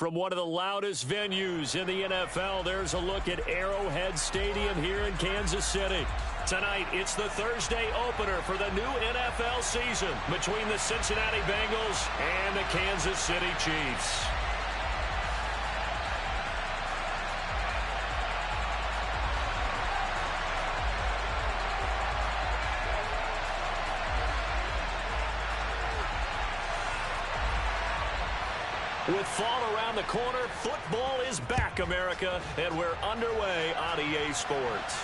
From one of the loudest venues in the NFL, there's a look at Arrowhead Stadium here in Kansas City. Tonight, it's the Thursday opener for the new NFL season between the Cincinnati Bengals and the Kansas City Chiefs. With fall around the corner, football is back, America, and we're underway on EA Sports.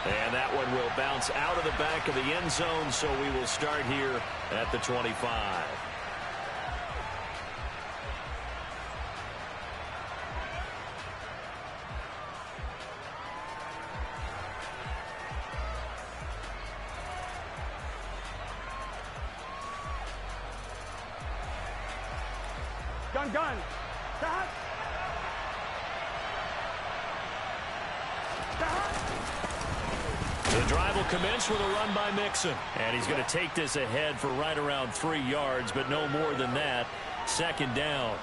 And that one will bounce out of the back of the end zone, so we will start here at the 25. Gun. Stop. The drive will commence with a run by Mixon. And he's going to take this ahead for right around 3 yards, but no more than that. Second down.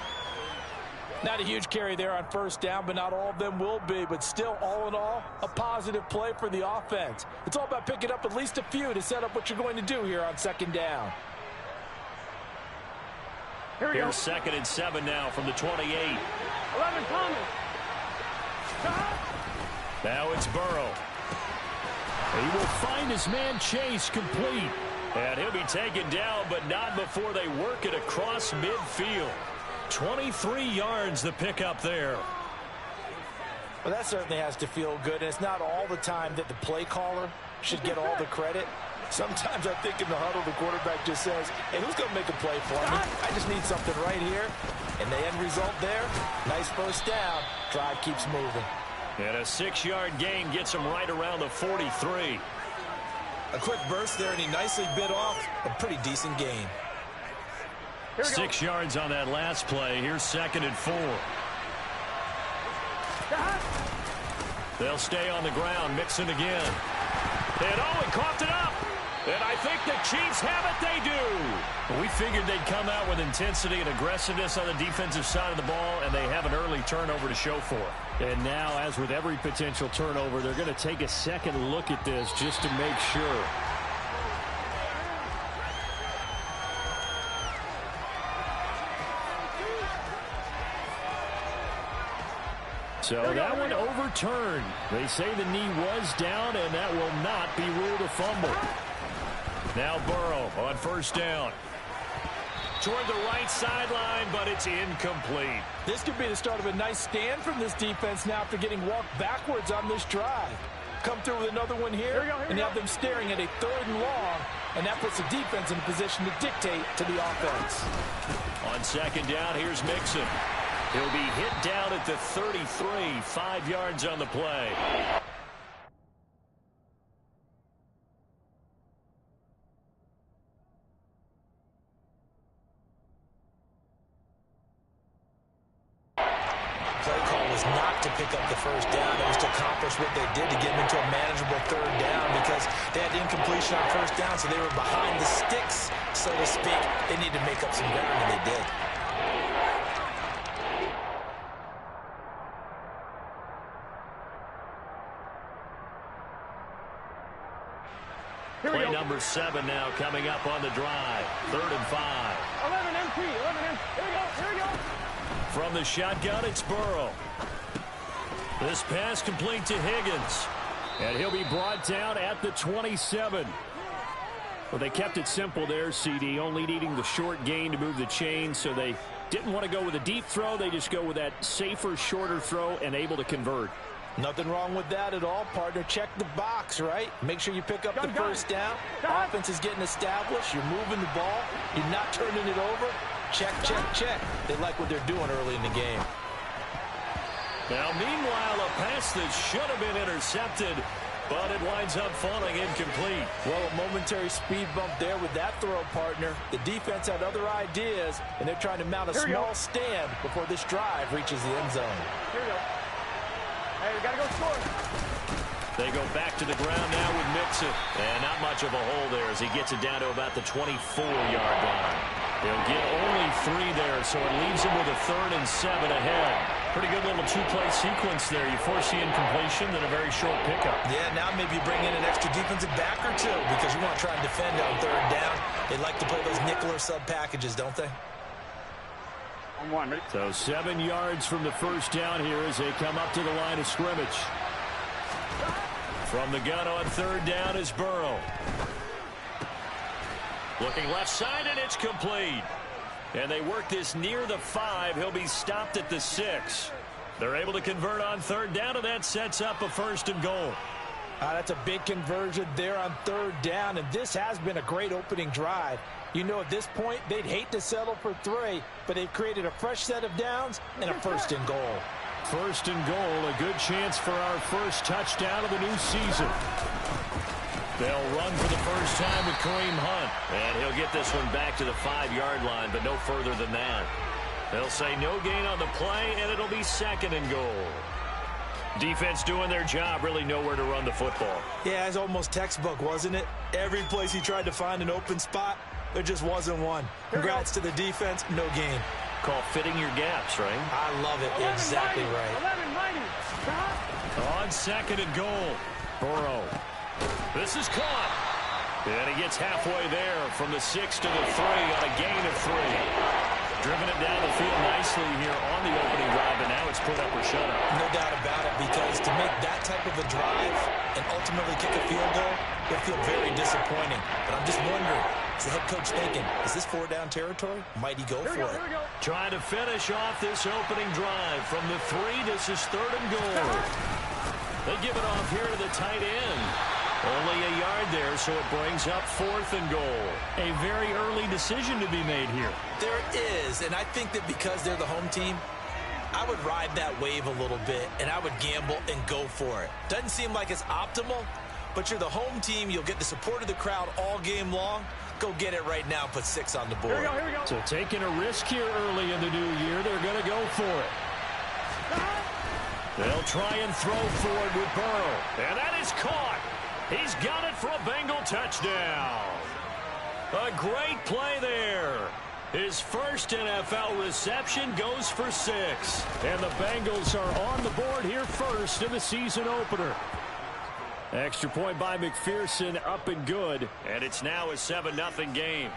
Not a huge carry there on first down, but not all of them will be. But still, all in all, a positive play for the offense. It's all about picking up at least a few to set up what you're going to do here on second down. Here's 2nd and 7 now from the 28. 11 coming. Now it's Burrow. He will find his man Chase complete. And he'll be taken down, but not before they work it across midfield. 23 yards the pickup there. Well, that certainly has to feel good. And it's not all the time that the play caller should get all the credit. Sometimes I think in the huddle, the quarterback just says, hey, who's going to make a play for me? I just need something right here. And the end result there, nice first down. Drive keeps moving. And a 6-yard gain gets him right around the 43. A quick burst there, and he nicely bit off a pretty decent gain. 6 yards on that last play. Here's 2nd and 4. They'll stay on the ground. Mixon again. And he coughed it up. And I think the Chiefs have it. They do. We figured they'd come out with intensity and aggressiveness on the defensive side of the ball, and they have an early turnover to show for it. And now, as with every potential turnover, they're going to take a second look at this just to make sure. So that one overturned. They say the knee was down, and that will not be ruled a fumble. Now Burrow on first down. Toward the right sideline, but it's incomplete. This could be the start of a nice stand from this defense now after getting walked backwards on this drive. Come through with another one here and have them staring at a 3rd and long, and that puts the defense in a position to dictate to the offense. On second down, here's Mixon. He'll be hit down at the 33, 5 yards on the play. Play call was not to pick up the first down. It was to accomplish what they did to get them into a manageable 3rd down because they had incompletion on first down, so they were behind the sticks, so to speak. They needed to make up some ground, and they did. Play number 7 now coming up on the drive. 3rd and 5. 11 MP. 11 MP. Here we go. From the shotgun, it's Burrow. This pass complete to Higgins. And he'll be brought down at the 27. Well, they kept it simple there, CD, only needing the short gain to move the chain, so they didn't want to go with a deep throw. They just go with that safer, shorter throw and able to convert. Nothing wrong with that at all, partner. Check the box, right? Make sure you pick up the first down. Offense is getting established. You're moving the ball. You're not turning it over. Check. They like what they're doing early in the game. Now, meanwhile, a pass that should have been intercepted, but it winds up falling incomplete. Well, a momentary speed bump there with that throw, partner. The defense had other ideas, and they're trying to mount a small stand before this drive reaches the end zone. Here we go. Hey, we got to go score. They go back to the ground now with Mixon. And not much of a hole there as he gets it down to about the 24-yard line. He'll get only 3 there, so it leaves him with a 3rd and 7 ahead. Pretty good little 2-play sequence there. You force the incompletion, then a very short pickup. Yeah, now maybe you bring in an extra defensive back or 2 because you want to try and defend on 3rd down. They like to play those nickel or sub packages, don't they? On 1, ready? So 7 yards from the first down here as they come up to the line of scrimmage. From the gun on 3rd down is Burrow. Looking left side, and it's complete. And they work this near the 5. He'll be stopped at the 6. They're able to convert on 3rd down, and that sets up a 1st and goal. That's a big conversion there on 3rd down, and this has been a great opening drive. You know, at this point, they'd hate to settle for 3, but they've created a fresh set of downs and a 1st and goal. 1st and goal, a good chance for our first touchdown of the new season. They'll run for the first time with Kareem Hunt. And he'll get this one back to the 5-yard line, but no further than that. They'll say no gain on the play, and it'll be 2nd and goal. Defense doing their job, really nowhere to run the football. Yeah, it's almost textbook, wasn't it? Every place he tried to find an open spot, there just wasn't one. Congrats to the defense, no gain. Call fitting your gaps, right? I love it. Exactly right. 11, mighty. On 2nd and goal, Burrow. This is caught. And he gets halfway there from the 6 to the 3 on a gain of 3. Driven it down the field nicely here on the opening drive, and now it's put up or shut up. No doubt about it, because to make that type of a drive and ultimately kick a field goal, it'll feel very disappointing. But I'm just wondering, is the head coach thinking, is this 4-down territory? Might he go for it? Trying to finish off this opening drive from the 3. This is 3rd and goal. They give it off here to the tight end. Only a yard there, so it brings up 4th and goal. A very early decision to be made here. There is, and I think that because they're the home team, I would ride that wave a little bit, and I would gamble and go for it. Doesn't seem like it's optimal, but you're the home team. You'll get the support of the crowd all game long. Go get it right now. Put 6 on the board. Here we go. So taking a risk here early in the new year, they're going to go for it. They'll try and throw forward with Burrow, and that is caught. He's got it for a Bengal touchdown. A great play there. His first NFL reception goes for 6. And the Bengals are on the board here first in the season opener. Extra point by McPherson, up and good. And it's now a 7-0 game.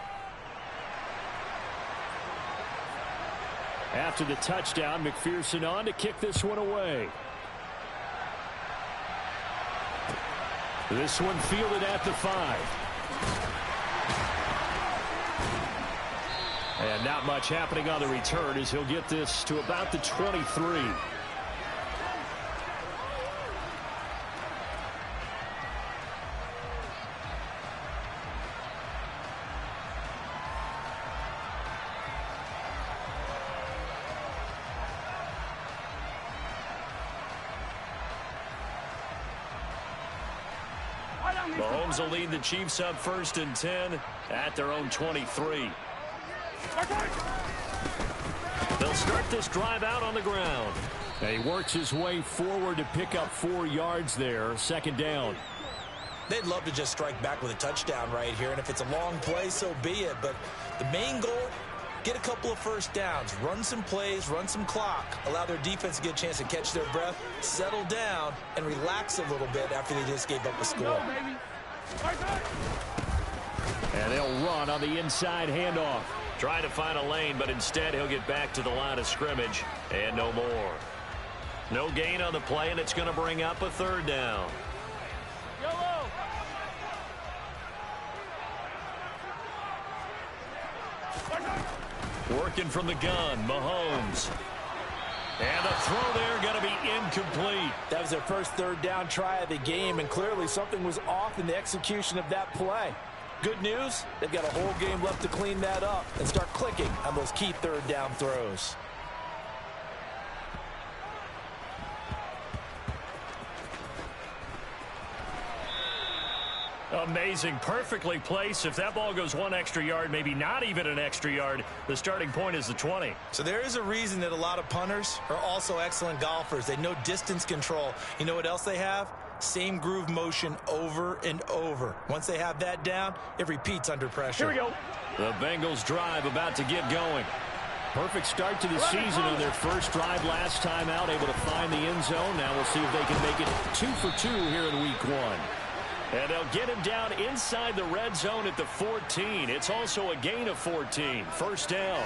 After the touchdown, McPherson on to kick this one away. This one fielded at the 5. And not much happening on the return as he'll get this to about the 23. Mahomes will lead the Chiefs up 1st and 10 at their own 23. They'll start this drive out on the ground. And he works his way forward to pick up 4 yards there. 2nd down. They'd love to just strike back with a touchdown right here, and if it's a long play, so be it. But the main goal, get a couple of first downs, run some plays, run some clock, allow their defense to get a chance to catch their breath, settle down, and relax a little bit after they just gave up a score. And they'll run on the inside handoff. Trying to find a lane, but instead he'll get back to the line of scrimmage, and no more. No gain on the play, and it's going to bring up a 3rd down. Working from the gun, Mahomes. And the throw there going to be incomplete. That was their first 3rd down try of the game, and clearly something was off in the execution of that play. Good news, they've got a whole game left to clean that up and start clicking on those key 3rd down throws. Amazing, perfectly placed. If that ball goes 1 extra yard, maybe not even an extra yard, the starting point is the 20. So there is a reason that a lot of punters are also excellent golfers. They know distance control. You know what else they have? Same groove motion over and over. Once they have that down, it repeats under pressure. Here we go. The Bengals drive about to get going. Perfect start to the season on their first drive last time out, able to find the end zone. Now we'll see if they can make it 2 for 2 here in week 1. And they'll get him down inside the red zone at the 14. It's also a gain of 14. First down.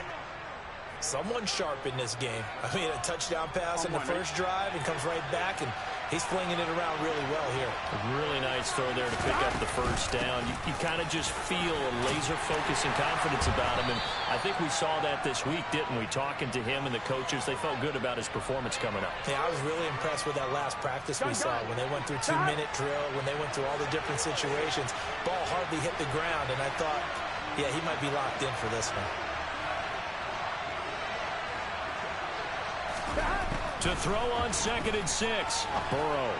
Someone sharp in this game. I mean, a touchdown pass on the first drive and comes right back, and he's flinging it around really well here. A really nice throw there to pick up the first down. You kind of just feel a laser focus and confidence about him, and I think we saw that this week, didn't we? Talking to him and the coaches, they felt good about his performance coming up. Yeah, I was really impressed with that last practice we saw when they went through 2-minute drill, when they went through all the different situations. Ball hardly hit the ground, and I thought, yeah, he might be locked in for this one. To throw on 2nd and 6. Burrow.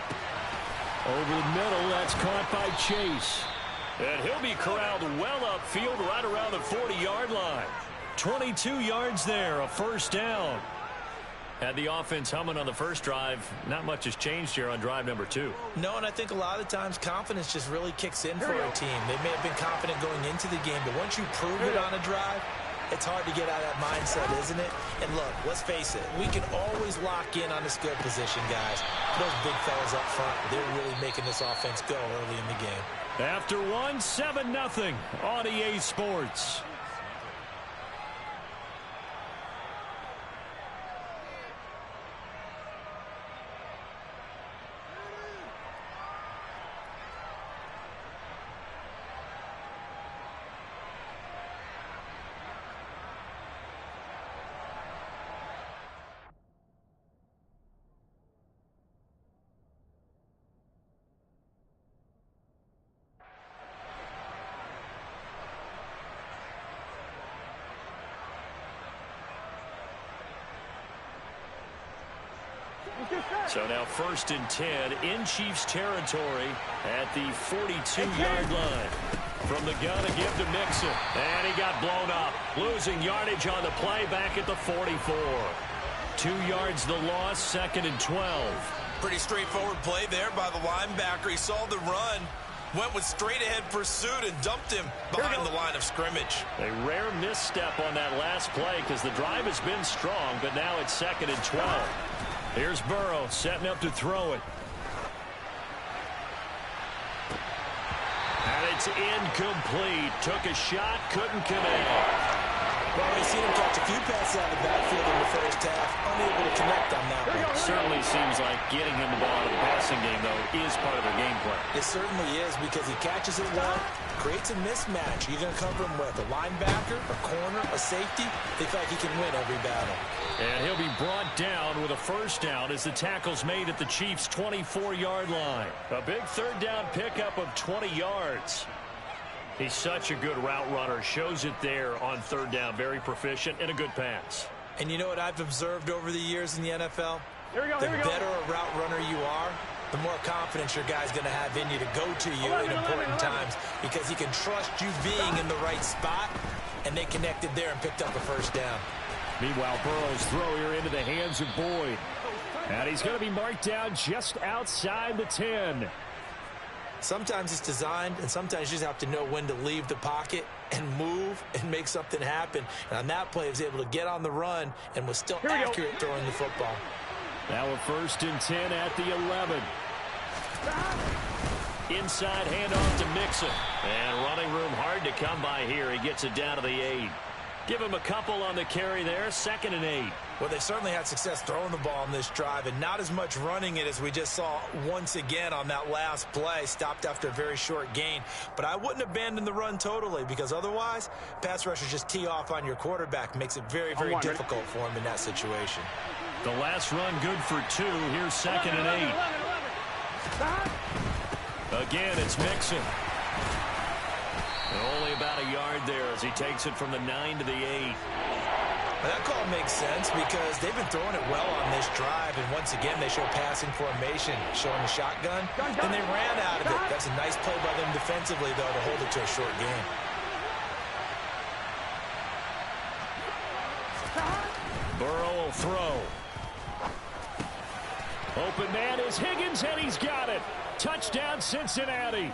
Over the middle, that's caught by Chase. And he'll be corralled well upfield right around the 40-yard line. 22 yards there, a first down. Had the offense humming on the first drive. Not much has changed here on drive number 2. No, and I think a lot of times confidence just really kicks in for a team. They may have been confident going into the game, but once you prove it on a drive, it's hard to get out of that mindset, isn't it? And look, let's face it, we can always lock in on the skill position, guys. Those big fellas up front, they're really making this offense go early in the game. After 1, 7-0 on EA Sports. So now 1st and 10 in Chiefs territory at the 42-yard line. From the gun, a give to Mixon. And he got blown up. Losing yardage on the play back at the 44. 2 yards the loss, 2nd and 12. Pretty straightforward play there by the linebacker. He saw the run, went with straight-ahead pursuit, and dumped him behind the line of scrimmage. A rare misstep on that last play because the drive has been strong, but now it's 2nd and 12. Here's Burrow setting up to throw it. And it's incomplete. Took a shot, couldn't connect. Well, we've seen him catch a few passes out of the backfield in the first half. Unable to connect on that one. Certainly seems like getting him the ball in the passing game, though, is part of their game plan. It certainly is because he catches it well, creates a mismatch. You're going to cover him with a linebacker, a corner, a safety. They feel like he can win every battle. And he'll be brought down with a first down as the tackle's made at the Chiefs' 24-yard line. A big third down pickup of 20 yards. He's such a good route runner. Shows it there on third down. Very proficient and a good pass. And you know what I've observed over the years in the NFL? Here we go, the better a route runner you are, the more confidence your guy's going to have in you to go to you in important times because he can trust you being in the right spot, and they connected there and picked up a first down. Meanwhile, Burrow's throw here into the hands of Boyd. And he's going to be marked down just outside the 10. Sometimes it's designed, and sometimes you just have to know when to leave the pocket and move and make something happen. And on that play, he was able to get on the run and was still accurate throwing the football. Now a 1st and 10 at the 11. Inside handoff to Mixon. And running room hard to come by here. He gets it down to the 8. Give him a couple on the carry there. 2nd and 8. Well, they certainly had success throwing the ball on this drive and not as much running it as we just saw once again on that last play. Stopped after a very short gain. But I wouldn't abandon the run totally because otherwise, pass rushers just tee off on your quarterback. Makes it very, very difficult for him in that situation. The last run good for 2. Here's 2nd and 8. Again, it's Mixon. Only about a yard there as he takes it from the 9 to the 8. Well, that call makes sense because they've been throwing it well on this drive, and once again they show passing formation, showing the shotgun, and they ran out of it. That's a nice play by them defensively, though, to hold it to a short game. Burrow will throw. Open man is Higgins, and he's got it. Touchdown, Cincinnati.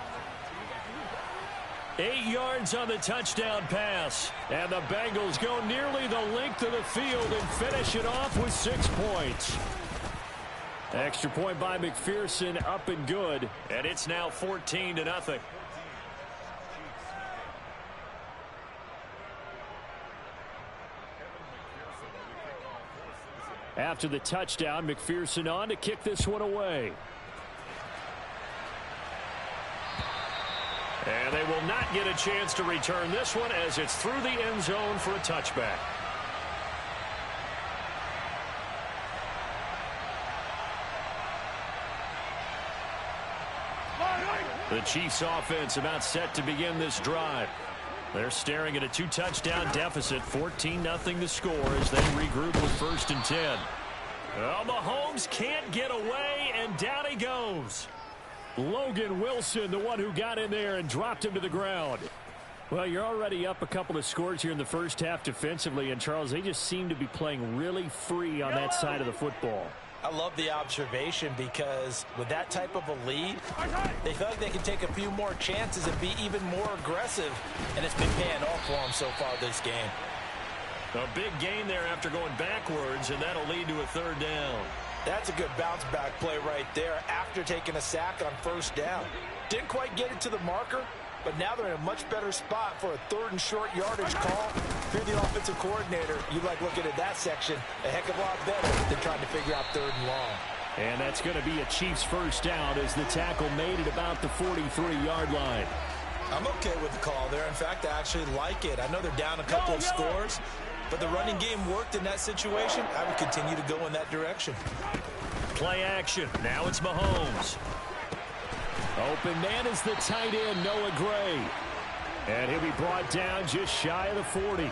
8 yards on the touchdown pass. And the Bengals go nearly the length of the field and finish it off with 6 points. Extra point by McPherson, up and good. And it's now 14-0. After the touchdown, McPherson on to kick this one away. And they will not get a chance to return this one as it's through the end zone for a touchback. The Chiefs offense about set to begin this drive. They're staring at a 2-touchdown deficit, 14-0 the score as they regroup with 1st and 10. Well, Mahomes can't get away, and down he goes. Logan Wilson, the one who got in there and dropped him to the ground. Well, you're already up a couple of scores here in the first half defensively, and Charles, they just seem to be playing really free on that side of the football. I love the observation because with that type of a lead, they feel like they can take a few more chances and be even more aggressive, and it's been paying off for them so far this game. A big gain there after going backwards, and that'll lead to a 3rd down. That's a good bounce-back play right there after taking a sack on 1st down. Didn't quite get it to the marker, but now they're in a much better spot for a 3rd and short yardage call. If you're the offensive coordinator, you like looking at that section a heck of a lot better than trying to figure out 3rd and long. And that's going to be a Chiefs 1st down as the tackle made it about the 43-yard line. I'm okay with the call there. In fact, I actually like it. I know they're down a couple of scores, but the running game worked in that situation. I would continue to go in that direction. Play action. Now it's Mahomes. Open man is the tight end, Noah Gray. And he'll be brought down just shy of the 40.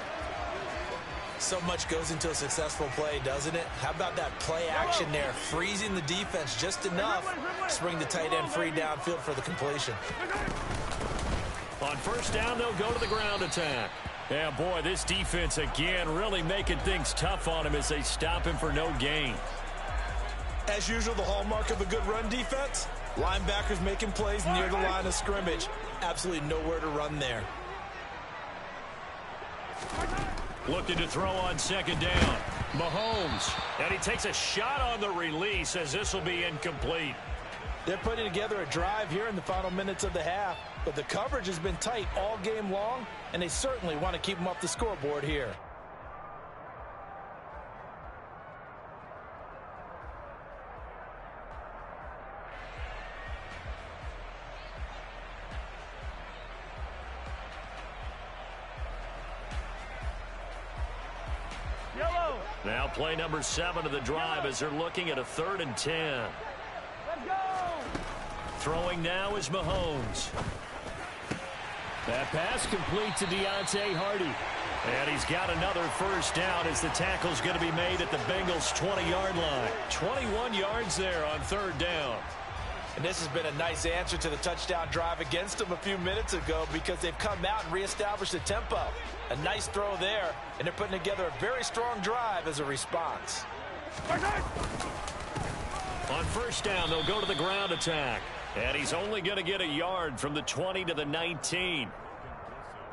So much goes into a successful play, doesn't it? How about that play action there, freezing the defense just enough to bring the tight end free downfield for the completion. On 1st down, they'll go to the ground attack. Yeah, boy, this defense again really making things tough on him as they stop him for no gain. As usual, the hallmark of a good run defense, linebackers making plays near the line of scrimmage. Absolutely nowhere to run there. Looking to throw on 2nd down. Mahomes. And he takes a shot on the release as this will be incomplete. They're putting together a drive here in the final minutes of the half, but the coverage has been tight all game long, and they certainly want to keep them off the scoreboard here. Now play number 7 of the drive as they're looking at a 3rd and 10. Let's go! Throwing now is Mahomes. That pass complete to Deontay Hardy. And he's got another 1st down as the tackle's going to be made at the Bengals' 20-yard line. 21 yards there on 3rd down. And this has been a nice answer to the touchdown drive against them a few minutes ago because they've come out and reestablished the tempo. A nice throw there, and they're putting together a very strong drive as a response. On 1st down, they'll go to the ground attack. And he's only going to get a yard from the 20 to the 19.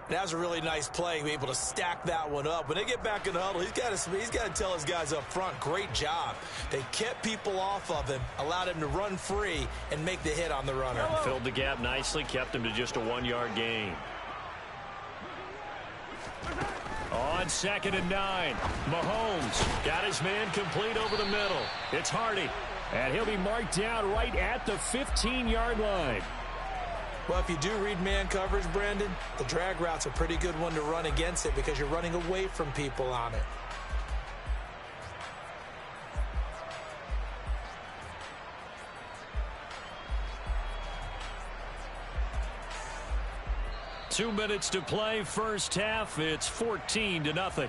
That was a really nice play, be able to stack that one up. When they get back in the huddle, he's got to tell his guys up front, great job. They kept people off of him, allowed him to run free and make the hit on the runner. Filled the gap nicely, kept him to just a 1-yard gain. On 2nd and 9, Mahomes got his man complete over the middle. It's Hardy, and he'll be marked down right at the 15-yard line. Well, if you do read man coverage, Brandon, the drag route's a pretty good one to run against it because you're running away from people on it. Two minutes to play, first half. It's 14-0.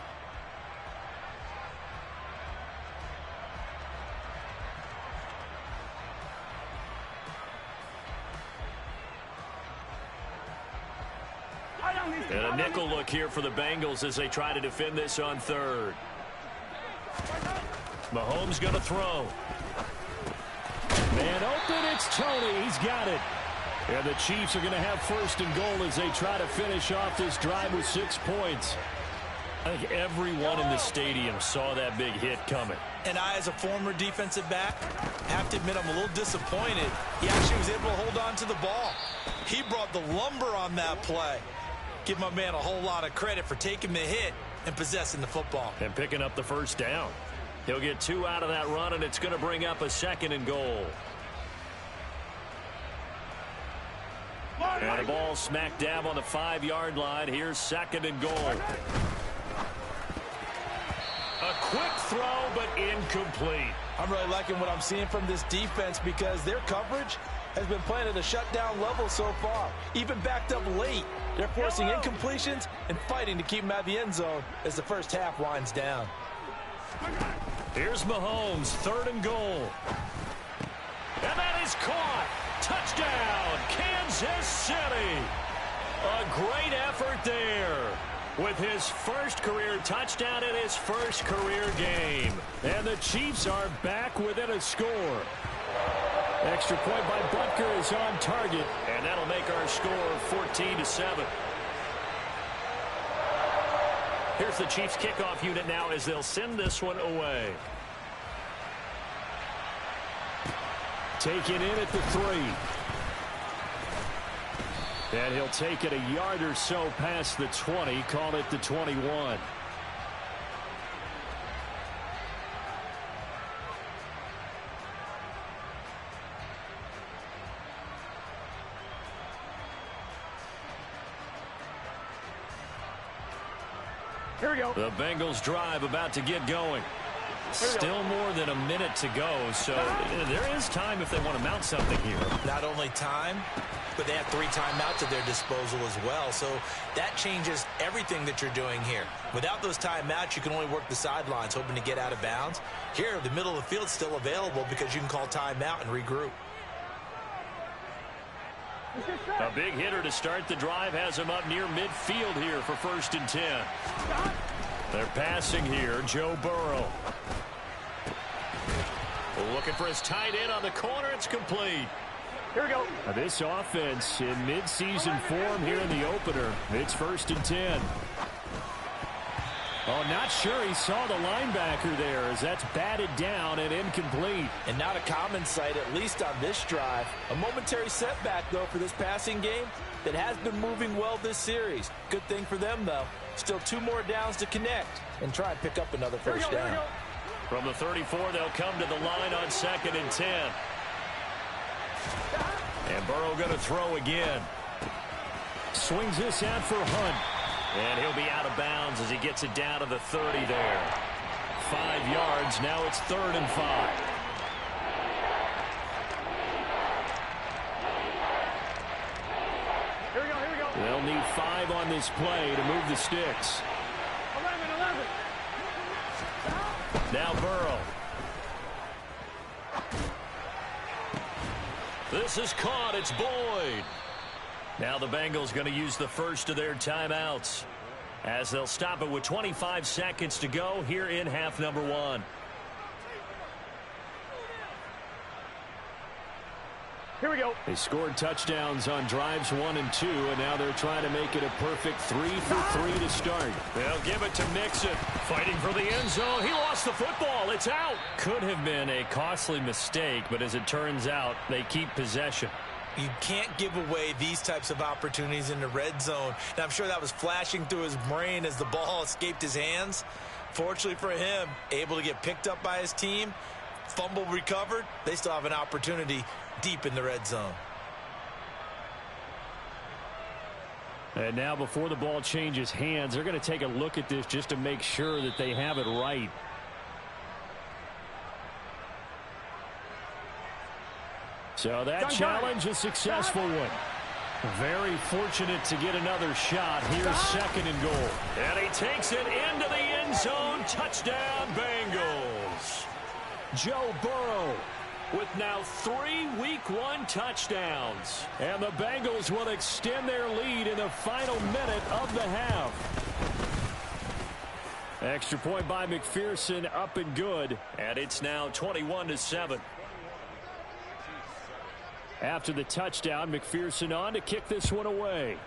And a nickel look here for the Bengals as they try to defend this on 3rd. Mahomes going to throw. Man open, it's Tony. He's got it. And the Chiefs are going to have first and goal as they try to finish off this drive with 6 points. I think everyone in the stadium saw that big hit coming. And I, as a former defensive back, have to admit I'm a little disappointed. He actually was able to hold on to the ball. He brought the lumber on that play. Give my man a whole lot of credit for taking the hit and possessing the football. And picking up the first down. He'll get 2 out of that run, and it's going to bring up a second and goal. And the ball smack dab on the 5-yard line. Here's second and goal. A quick throw, but incomplete. I'm really liking what I'm seeing from this defense because their coverage has been playing at a shutdown level so far. Even backed up late, they're forcing incompletions and fighting to keep them out of the end zone as the first half winds down. Here's Mahomes, third and goal. And that is caught. Touchdown, Kansas City. A great effort there with his first career touchdown in his first career game. And the Chiefs are back within a score. Extra point by Butker is on target, and that'll make our score 14-7. Here's the Chiefs kickoff unit now as they'll send this one away. Taken in at the 3. And he'll take it a yard or so past the 20, call it the 21. Here we go. The Bengals drive about to get going. Still more than a minute to go, so there is time if they want to mount something here. Not only time, but they have 3 timeouts at their disposal as well, so that changes everything that you're doing here. Without those timeouts, you can only work the sidelines, hoping to get out of bounds. Here, the middle of the field is still available because you can call timeout and regroup. A big hitter to start the drive has him up near midfield here for 1st and 10. They're passing here, Joe Burrow. Looking for his tight end on the corner. It's complete. Here we go. This offense in midseason form here in the opener. It's 1st and 10. Oh, not sure he saw the linebacker there as that's batted down and incomplete. And not a common sight, at least on this drive. A momentary setback, though, for this passing game that has been moving well this series. Good thing for them, though. Still 2 more downs to connect and try and pick up another first down. From the 34, they'll come to the line on 2nd and 10. And Burrow going to throw again. Swings this out for Hunt. And he'll be out of bounds as he gets it down to the 30 there. 5 yards. Now it's 3rd and 5. Here we go, here we go. They'll need 5 on this play to move the sticks. 11. Now Burrow. This is caught. It's Boyd. Now the Bengals going to use the first of their timeouts as they'll stop it with 25 seconds to go here in half number 1. Here we go. They scored touchdowns on drives 1 and 2, and now they're trying to make it a perfect 3 for 3 to start. They'll give it to Mixon. Fighting for the end zone. He lost the football. It's out. Could have been a costly mistake, but as it turns out, they keep possession. You can't give away these types of opportunities in the red zone. And I'm sure that was flashing through his brain as the ball escaped his hands. Fortunately for him, able to get picked up by his team, fumble recovered. They still have an opportunity deep in the red zone. And now before the ball changes hands, they're going to take a look at this just to make sure that they have it right. So that challenge, a successful one. Very fortunate to get another shot. Here's 2nd and goal. And he takes it into the end zone. Touchdown, Bengals. Joe Burrow with now 3 Week 1 touchdowns. And the Bengals will extend their lead in the final minute of the half. Extra point by McPherson, up and good. And it's now 21-7. After the touchdown, McPherson on to kick this one away.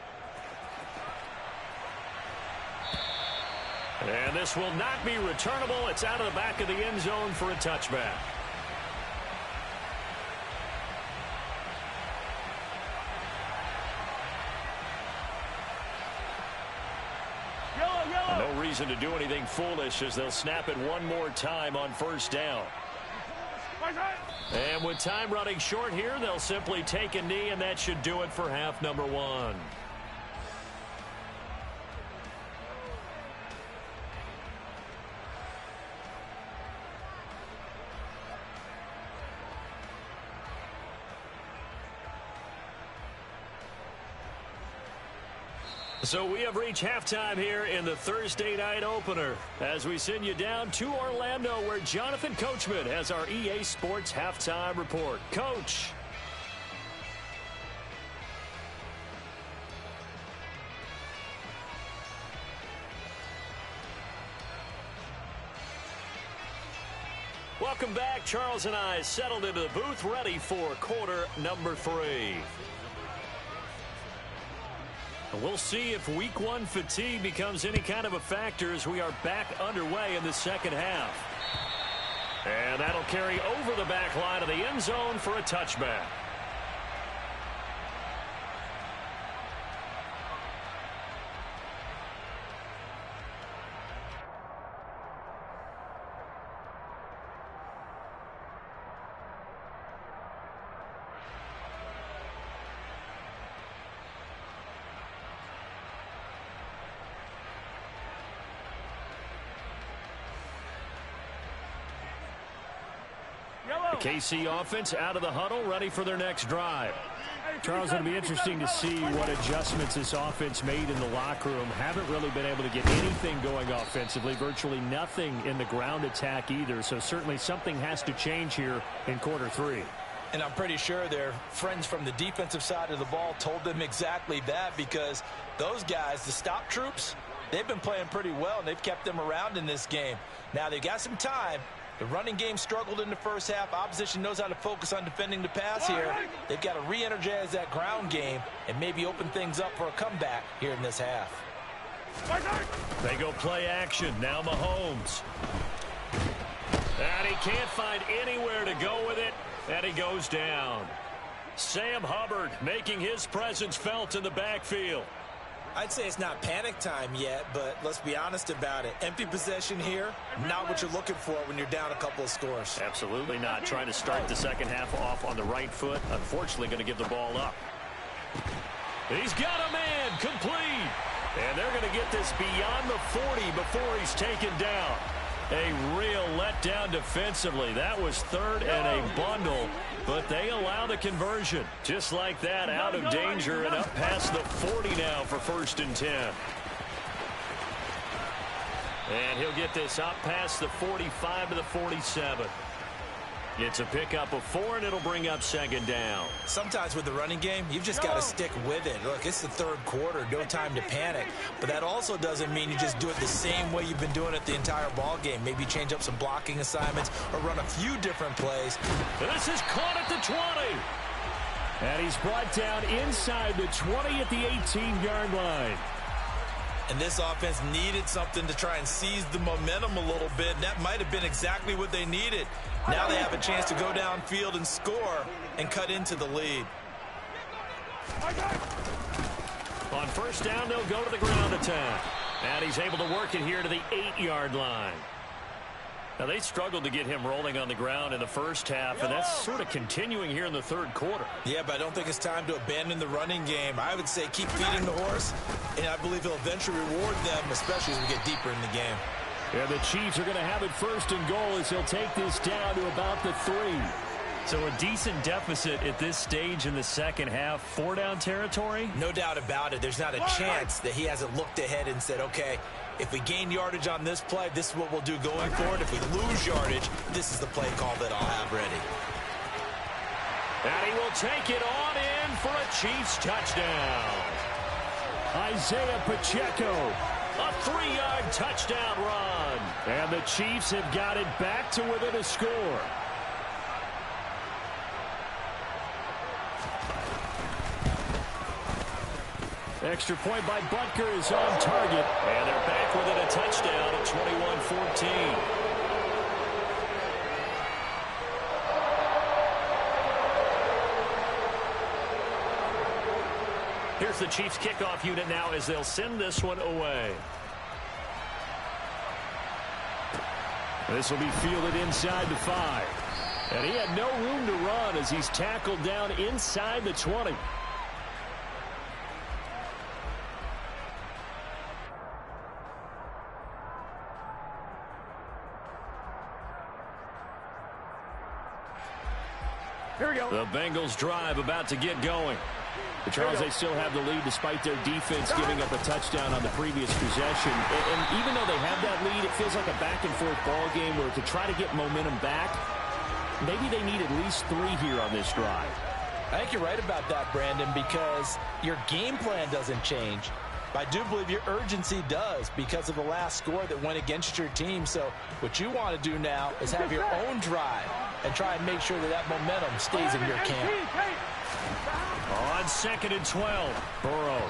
And this will not be returnable. It's out of the back of the end zone for a touchback. No reason to do anything foolish as they'll snap it one more time on first down. And with time running short here, they'll simply take a knee, and that should do it for half number one. So we have reached halftime here in the Thursday night opener as we send you down to Orlando where Jonathan Coachman has our EA Sports halftime report. Coach. Welcome back. Charles and I settled into the booth ready for quarter number 3. We'll see if week 1 fatigue becomes any kind of a factor as we are back underway in the second half. And that'll carry over the back line of the end zone for a touchback. KC offense out of the huddle, ready for their next drive. Charles, it'll be interesting to see what adjustments this offense made in the locker room. Haven't really been able to get anything going offensively, virtually nothing in the ground attack either. So certainly something has to change here in quarter 3. And I'm pretty sure their friends from the defensive side of the ball told them exactly that, because those guys, the stop troops, they've been playing pretty well, and they've kept them around in this game. Now they've got some time. The running game struggled in the first half. Opposition knows how to focus on defending the pass here. They've got to re-energize that ground game and maybe open things up for a comeback here in this half. They go play action. Now Mahomes. And he can't find anywhere to go with it, and he goes down. Sam Hubbard making his presence felt in the backfield. I'd say it's not panic time yet, but let's be honest about it. Empty possession here, not what you're looking for when you're down a couple of scores. Absolutely not. Trying to start the second half off on the right foot. Unfortunately, going to give the ball up. He's got a man complete. And they're going to get this beyond the 40 before he's taken down. A real letdown defensively. That was third and a bundle, but they allow the conversion. Just like that, out of danger and up past the 40 now for 1st and 10. And he'll get this up past the 45 to the 47. It's a pickup of 4, and it'll bring up 2nd down. Sometimes with the running game, you've just got to stick with it. Look, it's the 3rd quarter, no time to panic. But that also doesn't mean you just do it the same way you've been doing it the entire ball game. Maybe change up some blocking assignments or run a few different plays. This is caught at the 20. And he's brought down inside the 20 at the 18-yard line. And this offense needed something to try and seize the momentum a little bit. And that might have been exactly what they needed. Now they have a chance to go downfield and score and cut into the lead. On 1st down, they'll go to the ground attack. And he's able to work it here to the 8-yard line. Now, they struggled to get him rolling on the ground in the first half, and that's sort of continuing here in the 3rd quarter. Yeah, but I don't think it's time to abandon the running game. I would say keep feeding the horse, and I believe he'll eventually reward them, especially as we get deeper in the game. Yeah, the Chiefs are going to have it 1st and goal as he'll take this down to about the 3. So a decent deficit at this stage in the second half. 4-down territory? No doubt about it. There's not a chance that he hasn't looked ahead and said, okay, if we gain yardage on this play, this is what we'll do going forward. If we lose yardage, this is the play call that I'll have ready. And he will take it on in for a Chiefs touchdown. Isaiah Pacheco, a 3-yard touchdown run. And the Chiefs have got it back to within a score. Extra point by Butker is on target. And they're back within a touchdown at 21-14. Here's the Chiefs kickoff unit now as they'll send this one away. This will be fielded inside the 5. And he had no room to run as he's tackled down inside the 20. Here we go. The Bengals drive about to get going. But Charles, they still have the lead despite their defense giving up a touchdown on the previous possession. And even though they have that lead, it feels like a back-and-forth ball game where to try to get momentum back, maybe they need at least 3 here on this drive. I think you're right about that, Brandon, because your game plan doesn't change. But I do believe your urgency does because of the last score that went against your team. So what you want to do now is have your own drive and try and make sure that that momentum stays in your camp. On 2nd and 12, Burrow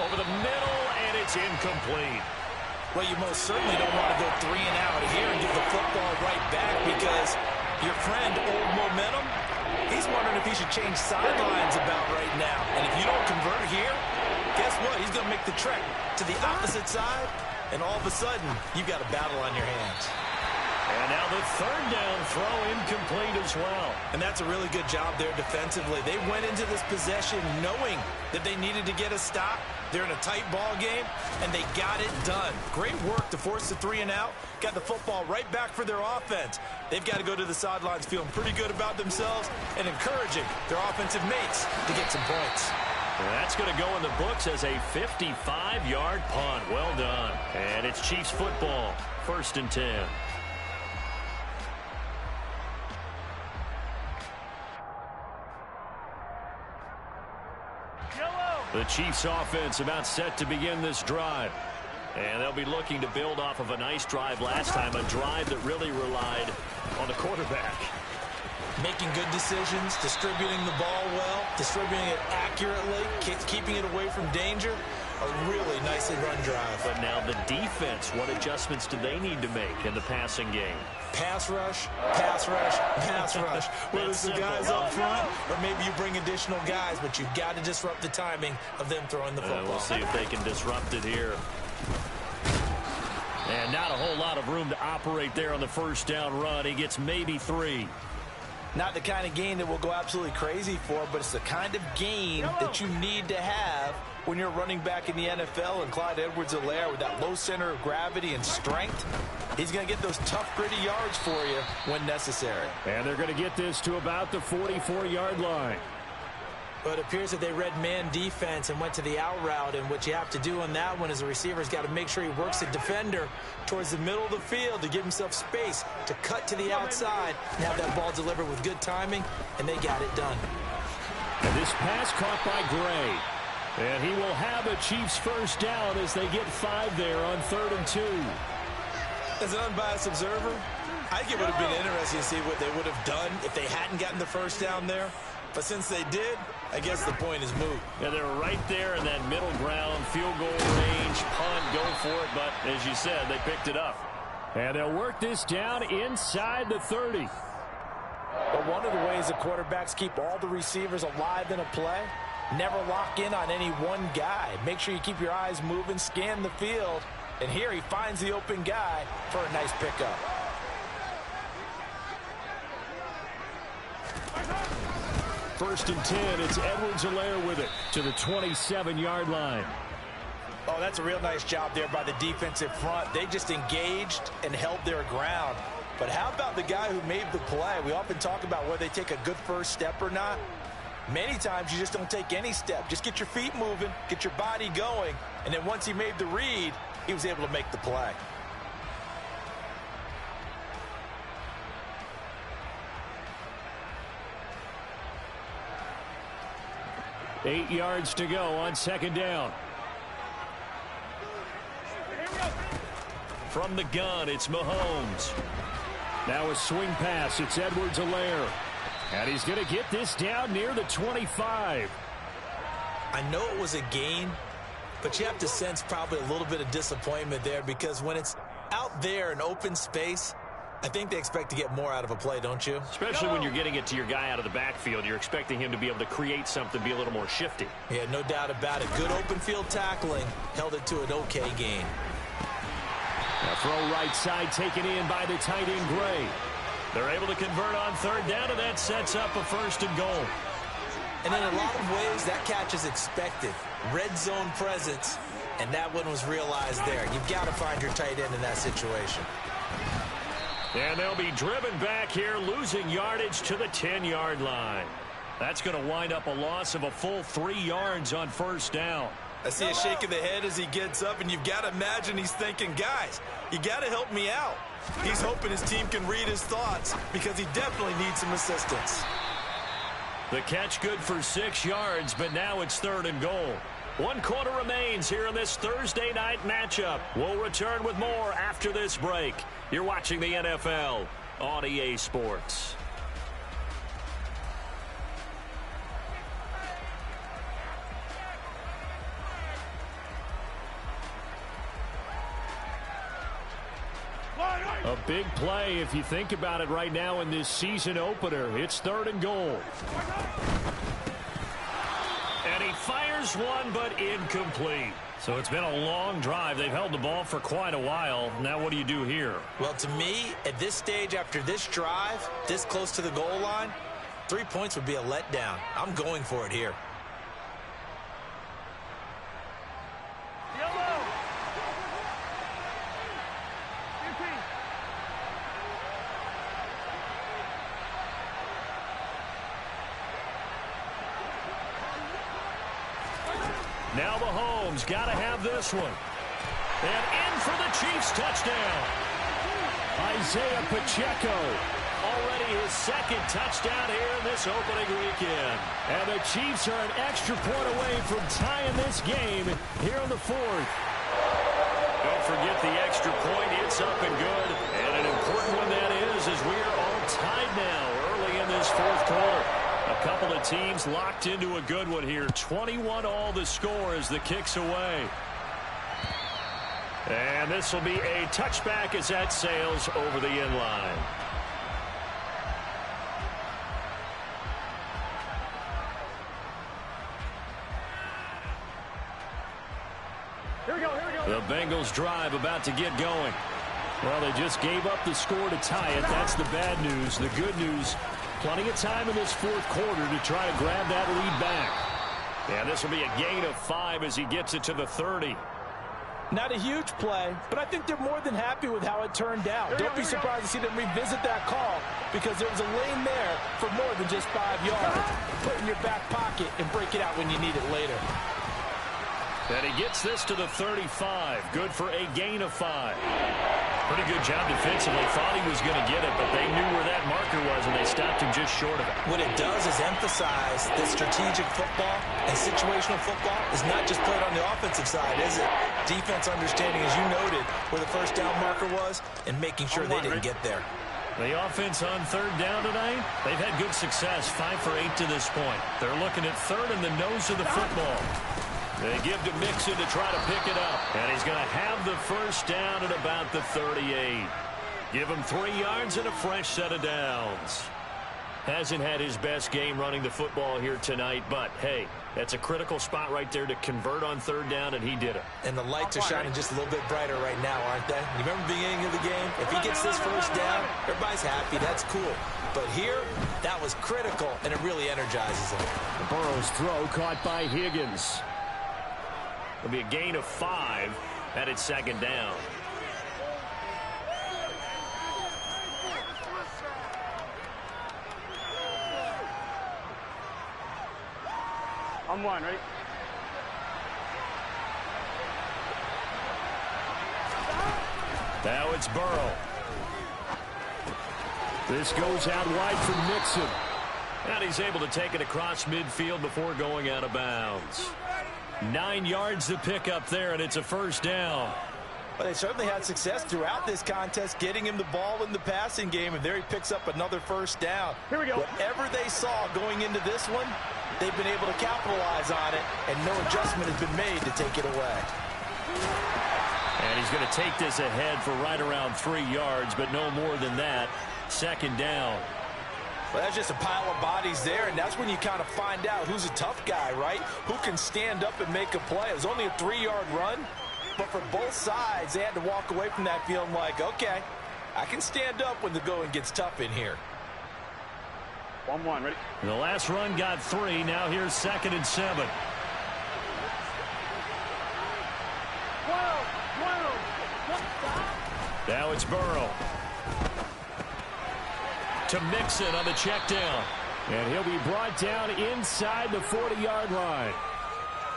over the middle, and it's incomplete. Well, you most certainly don't want to go 3 and out here and give the football right back because your friend, Old Momentum, he's wondering if he should change sidelines about right now. And if you don't convert here, guess what? He's going to make the trek to the opposite side, and all of a sudden, you've got a battle on your hands. And now the 3rd down throw incomplete as well. And that's a really good job there defensively. They went into this possession knowing that they needed to get a stop. They're in a tight ball game, and they got it done. Great work to force the 3 and out. Got the football right back for their offense. They've got to go to the sidelines feeling pretty good about themselves and encouraging their offensive mates to get some points. And that's going to go in the books as a 55-yard punt. Well done. And it's Chiefs football, 1st and 10. The Chiefs offense about set to begin this drive. And they'll be looking to build off of a nice drive last time, a drive that really relied on the quarterback. Making good decisions, distributing the ball well, distributing it accurately, keeping it away from danger. A really nicely run drive. But now the defense, what adjustments do they need to make in the passing game? Pass rush, pass rush, pass rush. Whether it's the guys up front or maybe you bring additional guys, but you've got to disrupt the timing of them throwing the football. We'll see if they can disrupt it here. And not a whole lot of room to operate there on the 1st down run. He gets maybe 3. Not the kind of gain that we'll go absolutely crazy for, but it's the kind of gain that you need to have when you're running back in the NFL. And Clyde Edwards-Helaire, with that low center of gravity and strength, he's going to get those tough, gritty yards for you when necessary. And they're going to get this to about the 44-yard line. But it appears that they read man defense and went to the out route, and what you have to do on that one is the receiver's got to make sure he works the defender towards the middle of the field to give himself space to cut to the outside and have that ball delivered with good timing, and they got it done. And this pass caught by Gray. And he will have a Chiefs 1st down as they get 5 there on 3rd and 2. As an unbiased observer, I think it would have been interesting to see what they would have done if they hadn't gotten the 1st down there. But since they did, I guess the point is moot. Yeah, they're right there in that middle ground, field goal range, punt, go for it. But as you said, they picked it up. And they'll work this down inside the 30. But one of the ways the quarterbacks keep all the receivers alive in a play, never lock in on any one guy. Make sure you keep your eyes moving, scan the field. And here he finds the open guy for a nice pickup. First and 10, it's Edwards-Helaire with it to the 27-yard line. Oh, that's a real nice job there by the defensive front. They just engaged and held their ground. But how about the guy who made the play? We often talk about whether they take a good first step or not. Many times you just don't take any step. Just get your feet moving, get your body going, and then once he made the read, he was able to make the play. Eight yards to go on 2nd down. From the gun, it's Mahomes. Now a swing pass, it's Edwards-Helaire. And he's going to get this down near the 25. I know it was a gain, But you have to sense probably a little bit of disappointment there, because when it's out there in open space, I think they expect to get more out of a play, don't you? Especially when you're getting it to your guy out of the backfield. You're expecting him to be able to create something, be a little more shifty. Yeah, no doubt about it. Good open field tackling. Held it to an okay gain. A throw right side taken in by the tight end Gray. They're able to convert on third down, and that sets up a 1st and goal. And in a lot of ways, that catch is expected. Red zone presence, and that one was realized there. You've got to find your tight end in that situation. And they'll be driven back here, losing yardage to the 10-yard line. That's going to wind up a loss of a full 3 yards on 1st down. I see a shake of the head as he gets up, and you've got to imagine he's thinking, guys, you got to help me out. He's hoping his team can read his thoughts, because he definitely needs some assistance. The catch good for 6 yards, but now it's 3rd and goal. 1 quarter remains here in this Thursday night matchup. We'll return with more after this break. You're watching the NFL on EA Sports. A big play if you think about it right now in this season opener. It's 3rd and goal. And he fires one, but incomplete. So it's been a long drive. They've held the ball for quite a while. Now what do you do here? Well, to me, at this stage, after this drive, this close to the goal line, 3 points would be a letdown. I'm going for it here. Now Mahomes got to have this one. And in for the Chiefs touchdown. Isaiah Pacheco. Already his 2nd touchdown here in this opening weekend. And the Chiefs are an extra point away from tying this game here in the 4th. Don't forget the extra point. It's up and good. And an important one that is, as we are all tied now early in this 4th quarter. A couple of teams locked into a good one here. 21-all the score as the kick's away. And this will be a touchback as that sails over the end line. Here we go, here we go. The Bengals drive about to get going. Well, they just gave up the score to tie it. That's the bad news. The good news, plenty of time in this 4th quarter to try to grab that lead back. And this will be a gain of 5 as he gets it to the 30. Not a huge play, but I think they're more than happy with how it turned out. Don't be surprised to see them revisit that call, because there was a lane there for more than just 5 yards. Put it in your back pocket and break it out when you need it later. And he gets this to the 35. Good for a gain of 5. Pretty good job defensively. Thought he was going to get it, but they knew where that marker was, and they stopped him just short of it. What it does is emphasize that strategic football and situational football is not just played on the offensive side, is it? Defense understanding, as you noted, where the 1st down marker was and making sure they didn't get there. The offense on 3rd down tonight, they've had good success, 5 for 8 to this point. They're looking at 3rd in the nose of the football. They give to Mixon to try to pick it up. And he's going to have the 1st down at about the 38. Give him 3 yards and a fresh set of downs. Hasn't had his best game running the football here tonight, but hey, that's a critical spot right there to convert on 3rd down, and he did it. And the lights are shining just a little bit brighter right now, aren't they? You remember the beginning of the game? If he gets this 1st down, everybody's happy. That's cool. But here, that was critical, and it really energizes him. Burrow's throw caught by Higgins. It'll be a gain of 5 at its 2nd down. I'm 1, right? Now it's Burrow. This goes out wide from Mixon. And he's able to take it across midfield before going out of bounds. 9 yards to pick up there, and it's a 1st down. Well, they certainly had success throughout this contest, getting him the ball in the passing game, and there he picks up another 1st down. Here we go. Whatever they saw going into this one, they've been able to capitalize on it, and no adjustment has been made to take it away. And he's going to take this ahead for right around 3 yards, but no more than that. Second down. Well, that's just a pile of bodies there, and that's when you kind of find out who's a tough guy, right? Who can stand up and make a play. It was only a 3-yard run, but for both sides, they had to walk away from that feeling like, okay, I can stand up when the going gets tough in here. 1-1, ready? The last run got 3. Now here's 2nd and 7. 12. Now it's Burrow. To Mixon on the check down. And he'll be brought down inside the 40-yard line.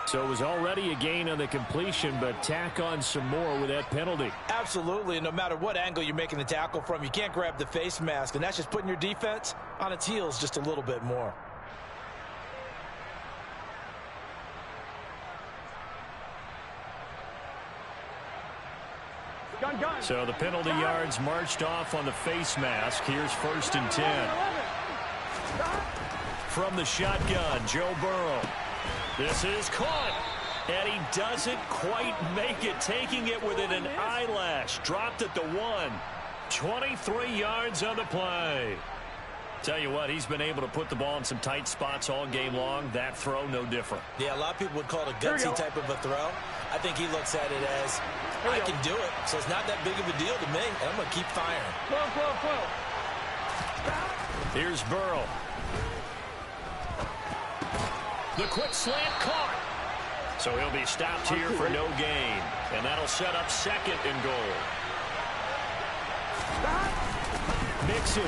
So it was already a gain on the completion, but tack on some more with that penalty. Absolutely, and no matter what angle you're making the tackle from, you can't grab the face mask, and that's just putting your defense on its heels just a little bit more. Gun. So the penalty yards marched off on the face mask. Here's 1st and 10. From the shotgun, Joe Burrow. This is caught. And he doesn't quite make it, taking it within an eyelash. Dropped at the 1. 23 yards on the play. Tell you what, he's been able to put the ball in some tight spots all game long. That throw, no different. Yeah, a lot of people would call it a gutsy type of a throw. I think he looks at it as, I can do it, so it's not that big of a deal to me, and I'm going to keep firing. Here's Burrow. The quick slant caught. So he'll be stopped here for no gain. And that'll set up 2nd and goal. Mixon.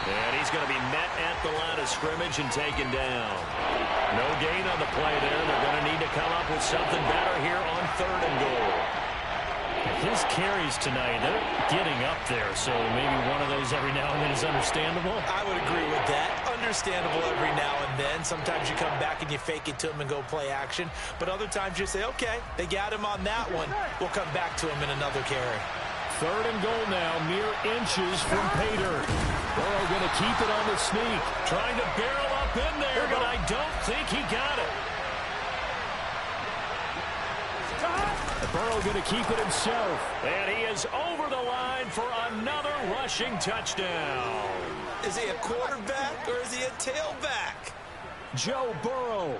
And he's going to be met at the line of scrimmage and taken down. No gain on the play there. They're going to need to come up with something better here on 3rd and goal. His carries tonight, they're getting up there, so maybe one of those every now and then is understandable. I would agree with that. Understandable every now and then. Sometimes you come back and you fake it to him and go play action. But other times you say, okay, they got him on that one. We'll come back to him in another carry. 3rd and goal now, mere inches from Pater. Burrow going to keep it on the sneak. Trying to barrel up in there, but I don't think he got it. Burrow going to keep it himself. And he is over the line for another rushing touchdown. Is he a quarterback or is he a tailback? Joe Burrow.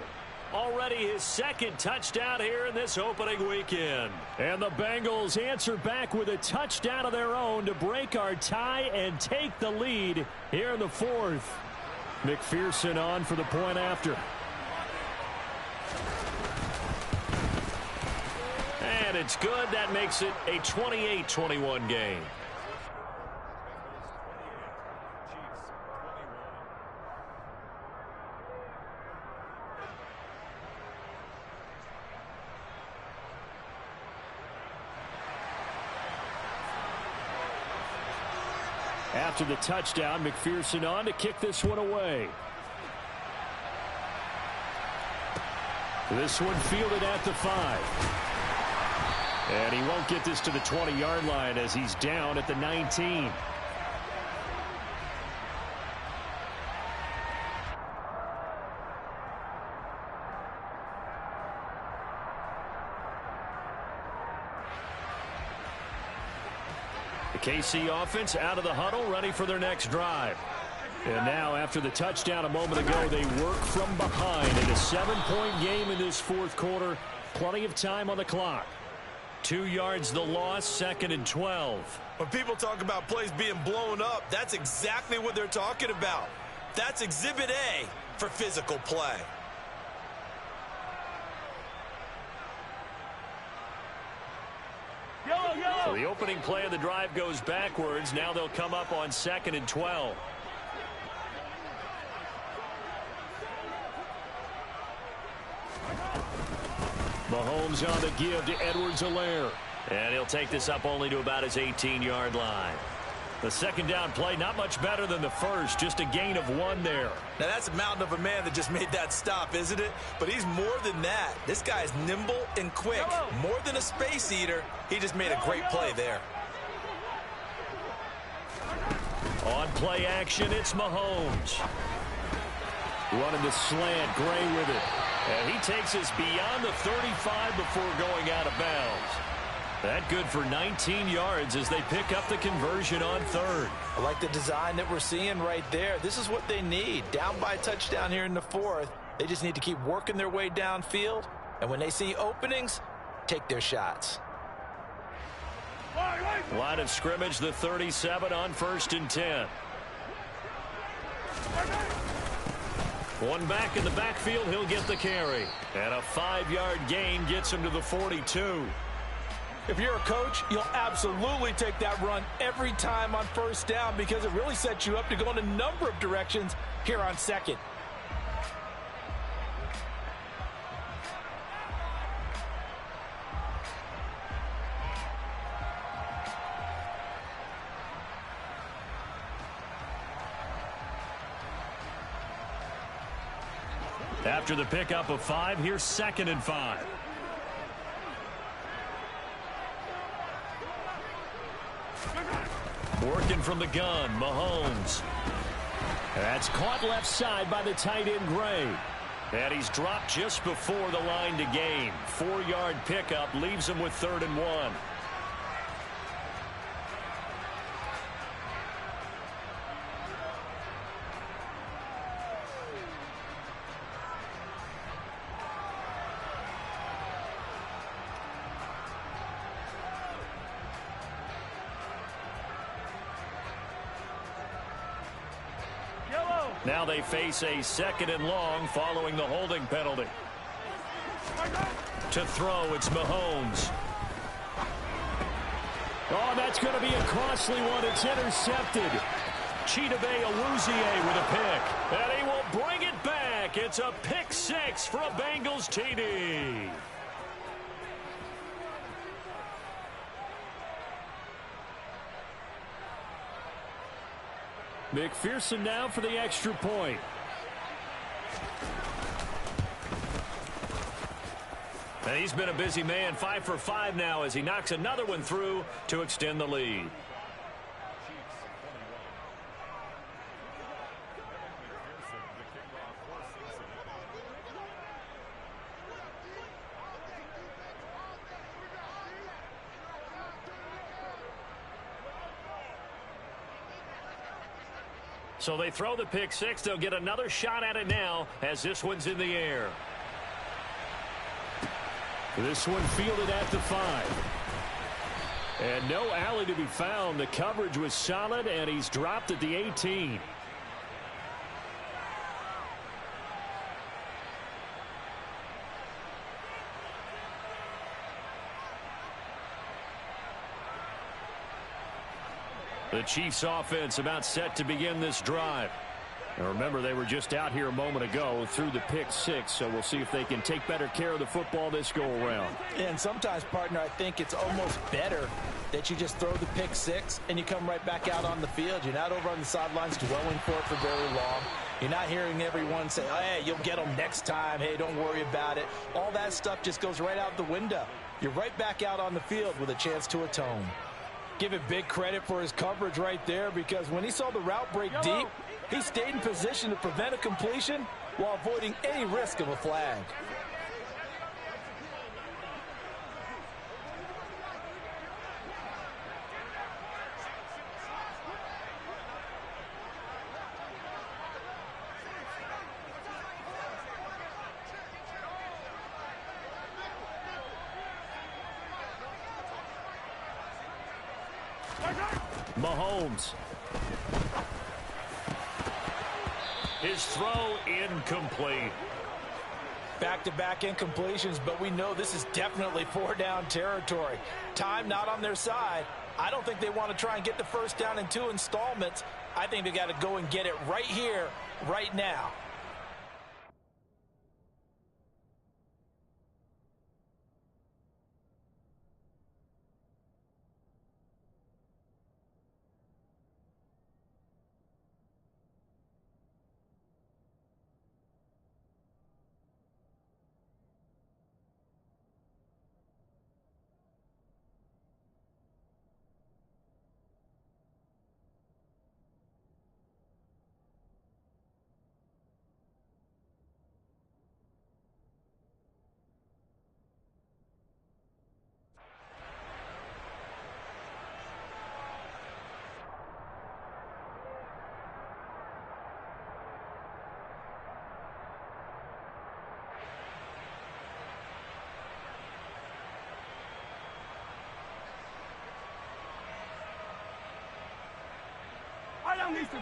Already his 2nd touchdown here in this opening weekend. And the Bengals answer back with a touchdown of their own to break our tie and take the lead here in the 4th. McPherson on for the point after. And it's good. That makes it a 28-21 game. After the touchdown, McPherson on to kick this one away. This one fielded at the 5. And he won't get this to the 20-yard line as he's down at the 19. The KC offense out of the huddle, ready for their next drive. And now, after the touchdown a moment ago, they work from behind in a 7-point game in this 4th quarter. Plenty of time on the clock. 2 yards the loss, 2nd and 12. When people talk about plays being blown up, that's exactly what they're talking about. That's Exhibit A for physical play. So the opening play of the drive goes backwards. Now they'll come up on 2nd and 12. Mahomes on the give to Edwards-Helaire. And he'll take this up only to about his 18-yard line. The 2nd down play, not much better than the first, just a gain of 1 there. Now that's a mountain of a man that just made that stop, isn't it? But he's more than that. This guy's nimble and quick. More than a space eater. He just made a great play there. On play action, it's Mahomes. Running the slant, Gray with it. And he takes us beyond the 35 before going out of bounds. That good for 19 yards as they pick up the conversion on third. I like the design that we're seeing right there. This is what they need. Down by a touchdown here in the fourth. They just need to keep working their way downfield. And when they see openings, take their shots. Line of scrimmage, the 37 on 1st and 10. One back in the backfield, he'll get the carry. And a 5-yard gain gets him to the 42. If you're a coach, you'll absolutely take that run every time on 1st down because it really sets you up to go in a number of directions here on 2nd. After the pickup of 5, here's 2nd and 5. Working from the gun, Mahomes. That's caught left side by the tight end, Gray. And he's dropped just before the line to gain. 4-yard pickup leaves him with 3rd and 1. Now they face a 2nd and long following the holding penalty. To throw, it's Mahomes. Oh, that's going to be a costly one. It's intercepted. Chidobe Awuzie with a pick. And he will bring it back. It's a pick 6 for a Bengals TD. McPherson now for the extra point. And he's been a busy man, 5 for 5 now as he knocks another one through to extend the lead. So they throw the pick 6. They'll get another shot at it now as this one's in the air. This one fielded at the 5. And no alley to be found. The coverage was solid, and he's dropped at the 18. The Chiefs offense about set to begin this drive. And remember, they were just out here a moment ago through the pick 6, so we'll see if they can take better care of the football this go-around. And sometimes, partner, I think it's almost better that you just throw the pick 6 and you come right back out on the field. You're not over on the sidelines dwelling for it for very long. You're not hearing everyone say, oh, hey, you'll get them next time. Hey, don't worry about it. All that stuff just goes right out the window. You're right back out on the field with a chance to atone. Give it big credit for his coverage right there because when he saw the route break deep, he stayed in position to prevent a completion while avoiding any risk of a flag. Mahomes. His throw incomplete. Back-to-back incompletions, but we know this is definitely 4-down territory. Time not on their side. I don't think they want to try and get the first down in 2 installments. I think they got to go and get it right here, right now.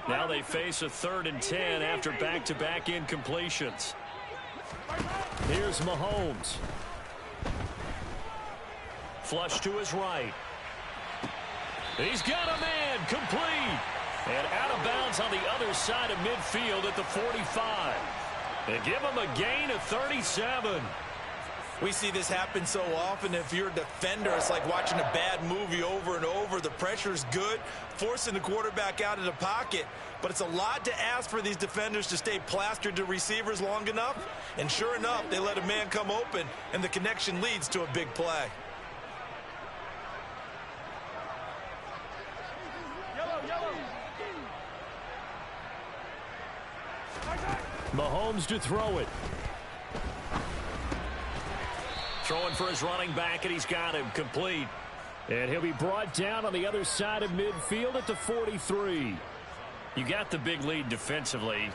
Now they face a 3rd and 10 after back-to-back incompletions. Here's Mahomes. Flush to his right. He's got a man, complete. And out of bounds on the other side of midfield at the 45. They give him a gain of 37. We see this happen so often. If you're a defender, it's like watching a bad movie over and over. The pressure's good, forcing the quarterback out of the pocket. But it's a lot to ask for these defenders to stay plastered to receivers long enough. And sure enough, they let a man come open, and the connection leads to a big play. Mahomes to throw it. Throwing for his running back, and he's got him complete. And he'll be brought down on the other side of midfield at the 43. You got the big lead defensively.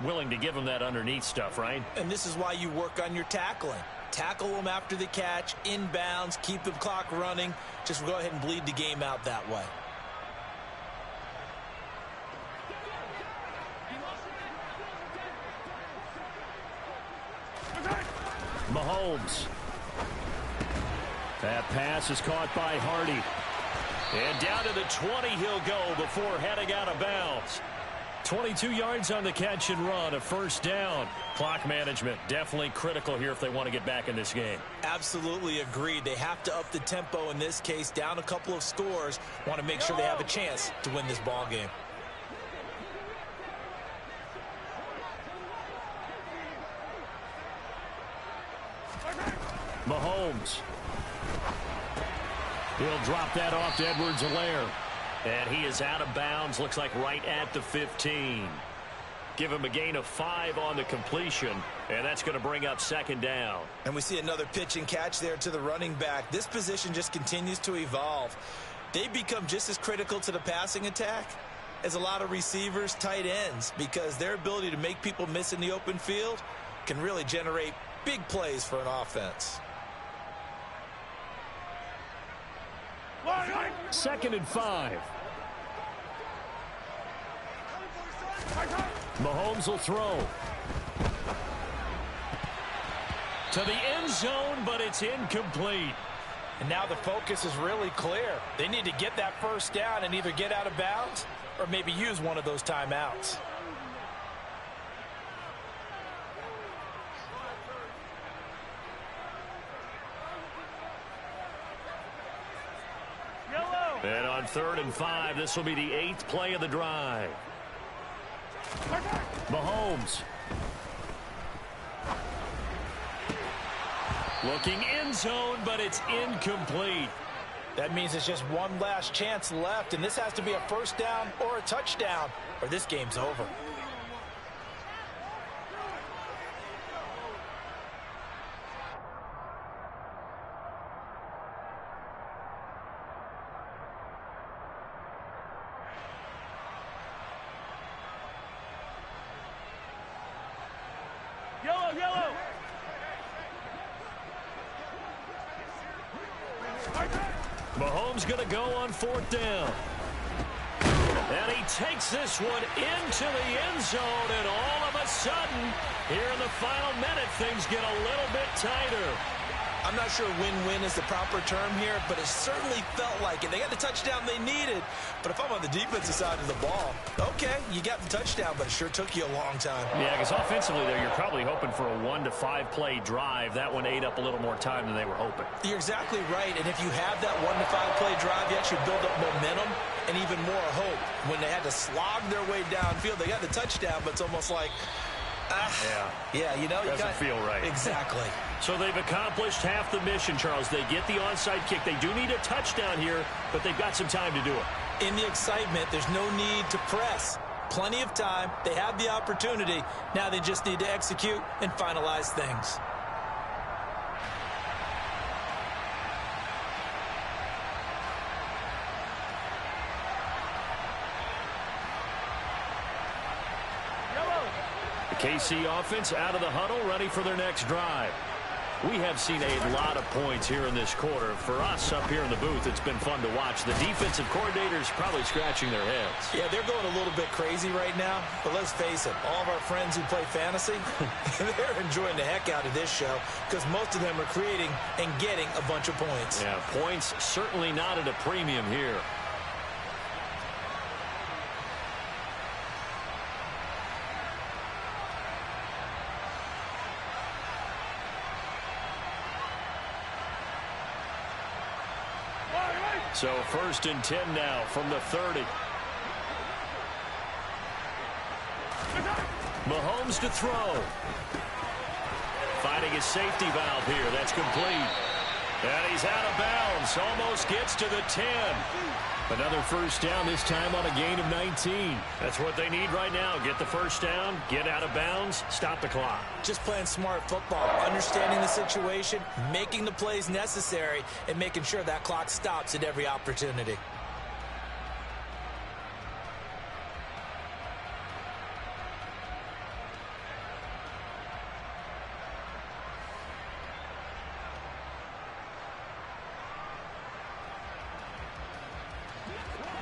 Willing to give him that underneath stuff, right? And this is why you work on your tackling. Tackle them after the catch, inbounds, keep the clock running. Just go ahead and bleed the game out that way. Mahomes. That pass is caught by Hardy. And down to the 20 he'll go before heading out of bounds. 22 yards on the catch and run, a 1st down. Clock management definitely critical here if they want to get back in this game. Absolutely agreed. They have to up the tempo in this case, down a couple of scores. Want to make sure they have a chance to win this ball game. Mahomes. He'll drop that off to Edwards-Helaire. And he is out of bounds, looks like right at the 15. Give him a gain of 5 on the completion, and that's going to bring up 2nd down. And we see another pitch and catch there to the running back. This position just continues to evolve. They become just as critical to the passing attack as a lot of receivers, tight ends, because their ability to make people miss in the open field can really generate big plays for an offense. 2nd and 5. Mahomes will throw. To the end zone, but it's incomplete. And now the focus is really clear. They need to get that 1st down and either get out of bounds or maybe use one of those timeouts. And on 3rd and 5, this will be the 8th play of the drive. Mahomes. Looking end zone, but it's incomplete. That means it's just one last chance left, and this has to be a 1st down or a touchdown, or this game's over. Yellow. Mahomes going to go on 4th down. And he takes this one into the end zone, and all of a sudden, here in the final minute, things get a little bit tighter. I'm not sure win-win is the proper term here, but it certainly felt like it. They got the touchdown they needed, but if I'm on the defensive side of the ball, okay, you got the touchdown, but it sure took you a long time. Yeah, because offensively there, you're probably hoping for a 1 to 5 play drive. That one ate up a little more time than they were hoping. You're exactly right, and if you have that 1 to 5 play drive, you actually build up momentum and even more hope. When they had to slog their way downfield, they got the touchdown, but it's almost like, yeah, you know, doesn't feel right. Exactly. So they've accomplished half the mission, Charles. They get the onside kick. They do need a touchdown here, but they've got some time to do it. In the excitement, there's no need to press. Plenty of time. They have the opportunity. Now they just need to execute and finalize things. KC offense out of the huddle, ready for their next drive. We have seen a lot of points here in this quarter. For us up here in the booth, it's been fun to watch. The defensive coordinators probably scratching their heads. Yeah, they're going a little bit crazy right now. But let's face it, all of our friends who play fantasy, they're enjoying the heck out of this show because most of them are creating and getting a bunch of points. Yeah, points certainly not at a premium here. So 1st and 10 now from the 30. Mahomes to throw. Finding his safety valve here. That's complete. And he's out of bounds. Almost gets to the 10. Another first down, this time on a gain of 19. That's what they need right now. Get the first down, get out of bounds, stop the clock. Just playing smart football, understanding the situation, making the plays necessary, and making sure that clock stops at every opportunity.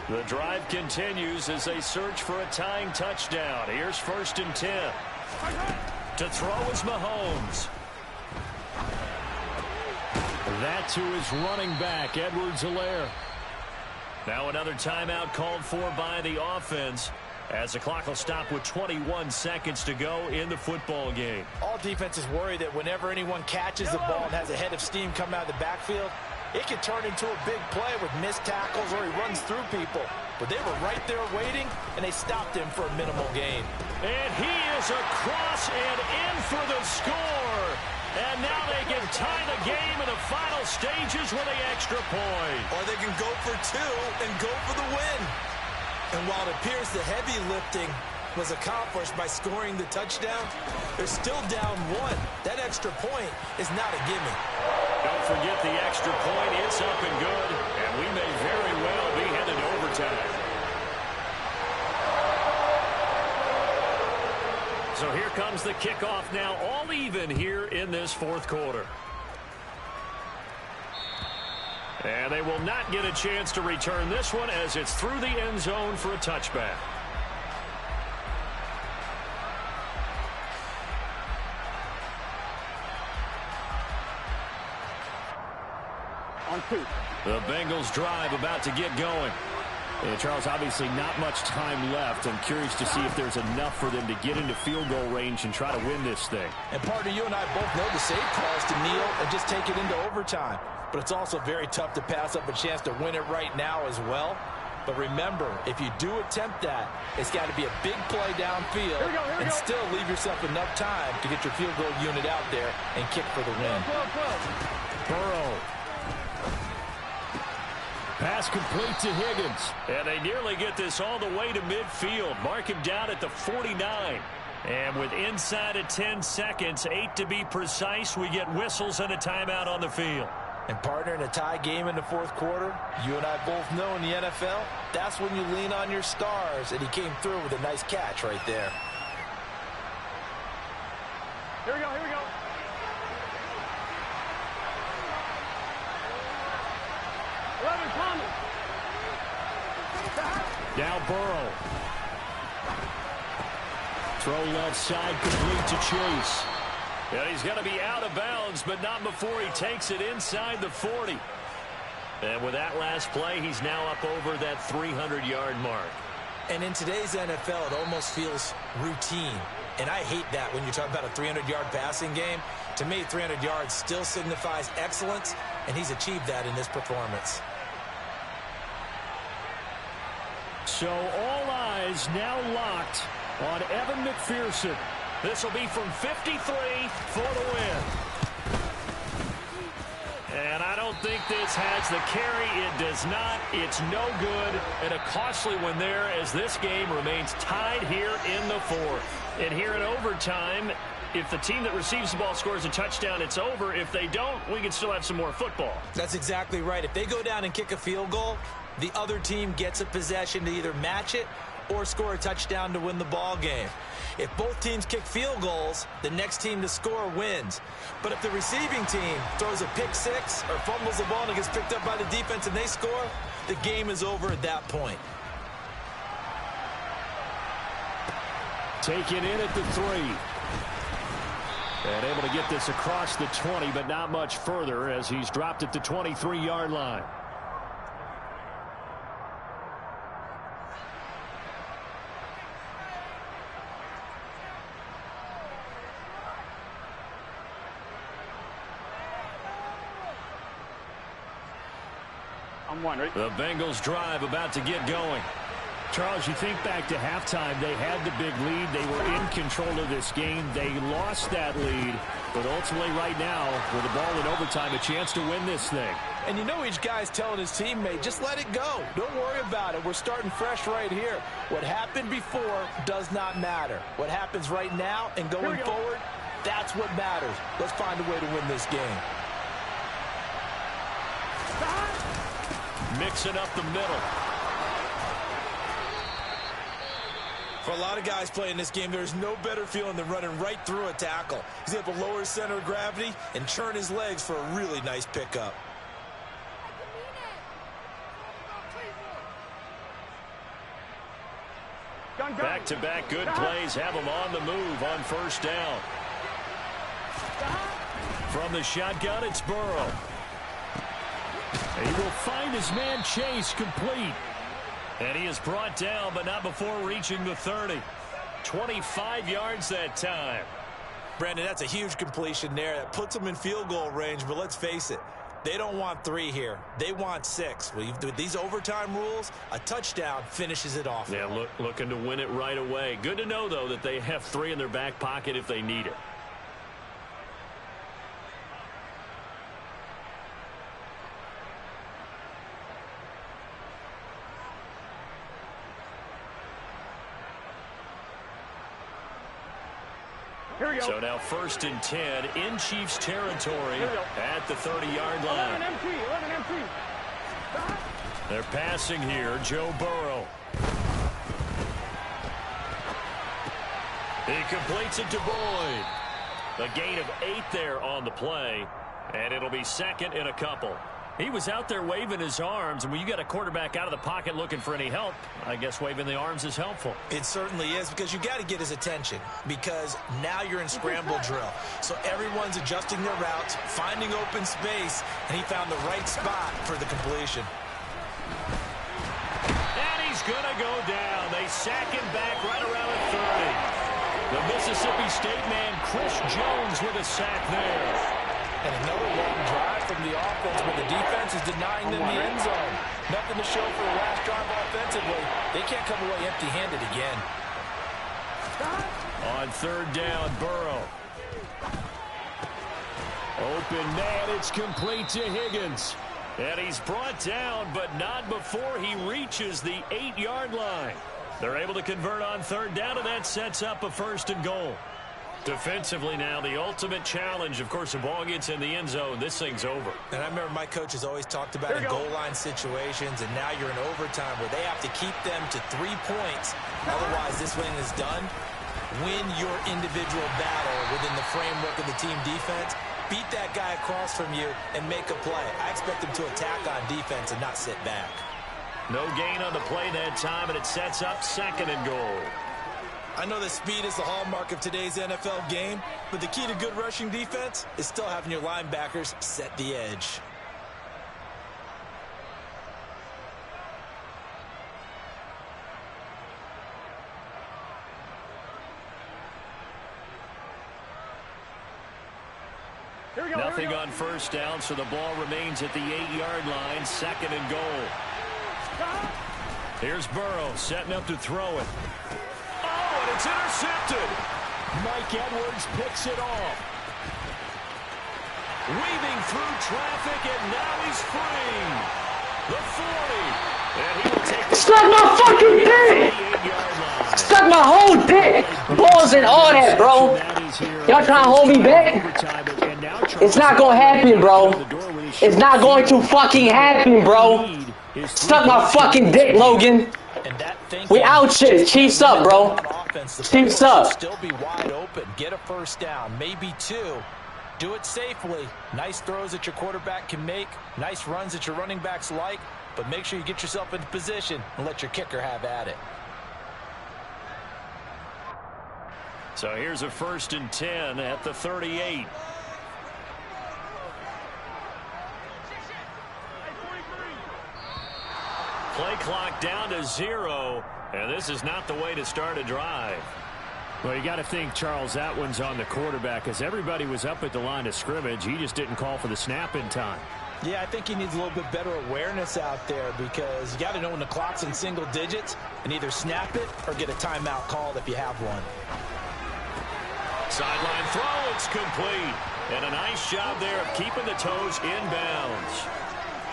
The drive continues as they search for a tying touchdown. Here's 1st and 10. To throw is Mahomes. That to his running back, Edwards-Helaire. Now another timeout called for by the offense as the clock will stop with 21 seconds to go in the football game. All defenses worry that whenever anyone catches the ball and has a head of steam come out of the backfield, it can turn into a big play with missed tackles or he runs through people. But they were right there waiting, and they stopped him for a minimal gain. And he is across and in for the score. And now they can tie the game in the final stages with an extra point. Or they can go for 2 and go for the win. And while it appears the heavy lifting was accomplished by scoring the touchdown, they're still down 1. That extra point is not a gimme. Don't forget the extra point. It's up and good, and we may very well be headed to overtime. So here comes the kickoff now, all even here in this 4th quarter. And they will not get a chance to return this one as it's through the end zone for a touchback. On 2. The Bengals drive about to get going. And Charles, obviously not much time left. I'm curious to see if there's enough for them to get into field goal range and try to win this thing. And partner, you and I both know the safe call is to kneel and just take it into overtime. But it's also very tough to pass up a chance to win it right now as well. But remember, if you do attempt that, it's got to be a big play downfield and still leave yourself enough time to get your field goal unit out there and kick for the win. Burrow. Pass complete to Higgins. And they nearly get this all the way to midfield. Mark him down at the 49. And with inside of 10 seconds, 8 to be precise, we get whistles and a timeout on the field. And partner, in a tie game in the 4th quarter, you and I both know in the NFL, that's when you lean on your stars. And he came through with a nice catch right there. Here we go, here we go. Now Burrow. Throw left side, complete to Chase. And he's going to be out of bounds, but not before he takes it inside the 40. And with that last play, he's now up over that 300-yard mark. And in today's NFL, it almost feels routine. And I hate that when you talk about a 300-yard passing game. To me, 300 yards still signifies excellence, and he's achieved that in this performance. So all eyes now locked on Evan McPherson. This will be from 53 for the win. And I don't think this has the carry. It does not. It's no good. And a costly one there as this game remains tied here in the 4th. And here in overtime, if the team that receives the ball scores a touchdown, it's over. If they don't, we can still have some more football. That's exactly right. If they go down and kick a field goal, the other team gets a possession to either match it or score a touchdown to win the ball game. If both teams kick field goals, the next team to score wins. But if the receiving team throws a pick six or fumbles the ball and it gets picked up by the defense and they score, the game is over at that point. Taken in at the 3. And able to get this across the 20, but not much further as he's dropped at the 23-yard line. I'm one, right? The Bengals drive about to get going. Charles, you think back to halftime, they had the big lead. They were in control of this game. They lost that lead. But ultimately right now, with the ball in overtime, a chance to win this thing. And you know each guy's telling his teammate, just let it go. Don't worry about it. We're starting fresh right here. What happened before does not matter. What happens right now and going forward, that's what matters. Let's find a way to win this game. Mixing up the middle. For a lot of guys playing this game, there's no better feeling than running right through a tackle. He's able to lower his center of gravity and turn his legs for a really nice pickup. Back-to-back good plays have him on the move on first down. From the shotgun, it's Burrow. He will find his man Chase complete. And he is brought down, but not before reaching the 30. 25 yards that time. Brandon, that's a huge completion there. That puts them in field goal range, but let's face it, they don't want 3 here. They want 6. With these overtime rules, a touchdown finishes it off. Yeah, looking to win it right away. Good to know, though, that they have 3 in their back pocket if they need it. Here we go. So now 1st and 10 in Chiefs territory at the 30-yard line. 11 empty. They're passing here, Joe Burrow. He completes it to Boyd. A gain of 8 there on the play, and it'll be 2nd and a couple. He was out there waving his arms, and when you got a quarterback out of the pocket looking for any help, I guess waving the arms is helpful. It certainly is, because you got to get his attention, because now you're in scramble drill. So everyone's adjusting their routes, finding open space, and he found the right spot for the completion. And he's going to go down. They sack him back right around at 30. The Mississippi State man, Chris Jones, with a sack there. And another long drive from the offense, but the defense is denying them the end zone. Nothing to show for the last drive offensively. They can't come away empty-handed again. On 3rd down, Burrow. Open man, it's complete to Higgins. And he's brought down, but not before he reaches the 8-yard line. They're able to convert on 3rd down, and that sets up a 1st and goal. Defensively now, the ultimate challenge. Of course, the ball gets in the end zone. This thing's over. And I remember my coach has always talked about in goal line situations, and now you're in overtime where they have to keep them to 3 points. Otherwise, this thing is done. Win your individual battle within the framework of the team defense. Beat that guy across from you and make a play. I expect them to attack on defense and not sit back. No gain on the play that time, and it sets up 2nd and goal. I know that speed is the hallmark of today's NFL game, but the key to good rushing defense is still having your linebackers set the edge. Nothing on 1st down, so the ball remains at the 8-yard line, 2nd and goal. Here's Burrow setting up to throw it. Oh, and it's intercepted. Mike Edwards picks it off. Weaving through traffic, and now he's free. The 40. And he will take the Suck my fucking dick! Suck my whole dick! Balls and all that, bro. Y'all trying to hold me back? It's not gonna happen, bro. It's not going to fucking happen, bro. Suck my fucking dick, Logan. And that thinking, We out shit. Chiefs up, bro. Chiefs up. Still be wide open. Get a first down, maybe 2. Do it safely. Nice throws that your quarterback can make. Nice runs that your running backs like. But make sure you get yourself into position and let your kicker have at it. So here's a 1st and 10 at the 38. Play clock down to 0, and this is not the way to start a drive. Well, you got to think, Charles, that one's on the quarterback, as everybody was up at the line of scrimmage. He just didn't call for the snap in time. Yeah, I think he needs a little bit better awareness out there, because you got to know when the clock's in single digits and either snap it or get a timeout called if you have one. Sideline throw, it's complete. And a nice job there of keeping the toes inbounds.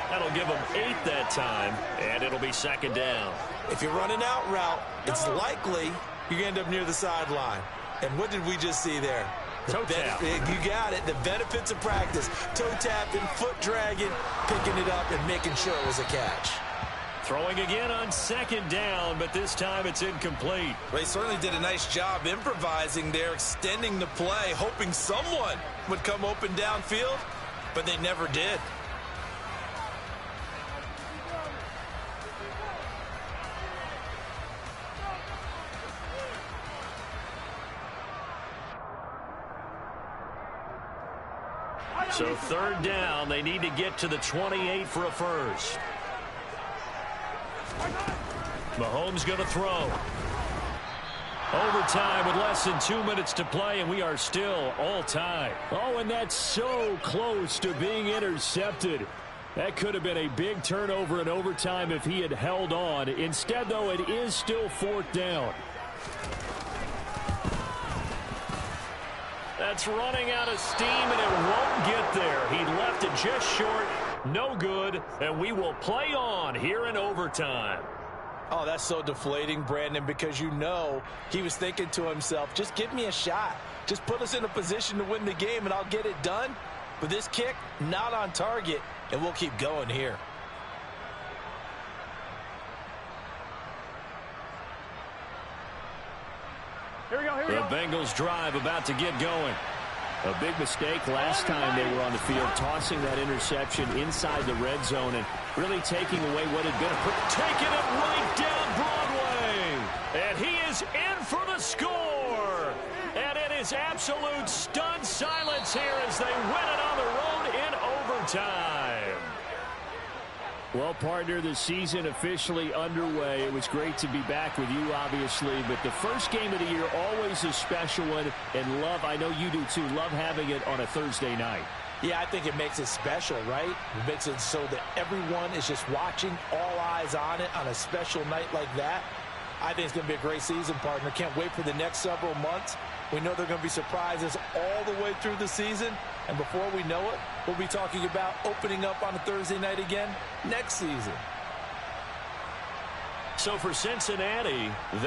That'll give them 8 that time, and it'll be 2nd down. If you're running out route, it's likely you're going to end up near the sideline. And what did we just see there? Toe tap. You got it. The benefits of practice. Toe tapping, foot dragging, picking it up, and making sure it was a catch. Throwing again on 2nd down, but this time it's incomplete. Well, he certainly did a nice job improvising there, extending the play, hoping someone would come open downfield, but they never did. So 3rd down, they need to get to the 28 for a first. Mahomes going to throw. Overtime with less than 2 minutes to play, and we are still all tied. Oh, and that's so close to being intercepted. That could have been a big turnover in overtime if he had held on. Instead, though, it is still 4th down. That's running out of steam, and it won't get there. He left it just short. No good, and we will play on here in overtime. Oh, that's so deflating, Brandon, because you know he was thinking to himself, just give me a shot. Just put us in a position to win the game, and I'll get it done. But this kick, not on target, and we'll keep going here. Here we go, here we The go. Bengals drive about to get going. A big mistake last time they were on the field, tossing that interception inside the red zone and really taking away what had been Taking it right down Broadway. And he is in for the score. And it is absolute stunned silence here as they win it on the road in overtime. Well, partner, the season officially underway. It was great to be back with you, obviously, but the first game of the year always a special one, and love, I know you do too, love having it on a Thursday night. Yeah, I think it makes it special, right? It makes it so that everyone is just watching, all eyes on it on a special night like that. I think it's going to be a great season, partner. Can't wait for the next several months. We know there are going to be surprises all the way through the season. And before we know it, we'll be talking about opening up on a Thursday night again next season. So for Cincinnati,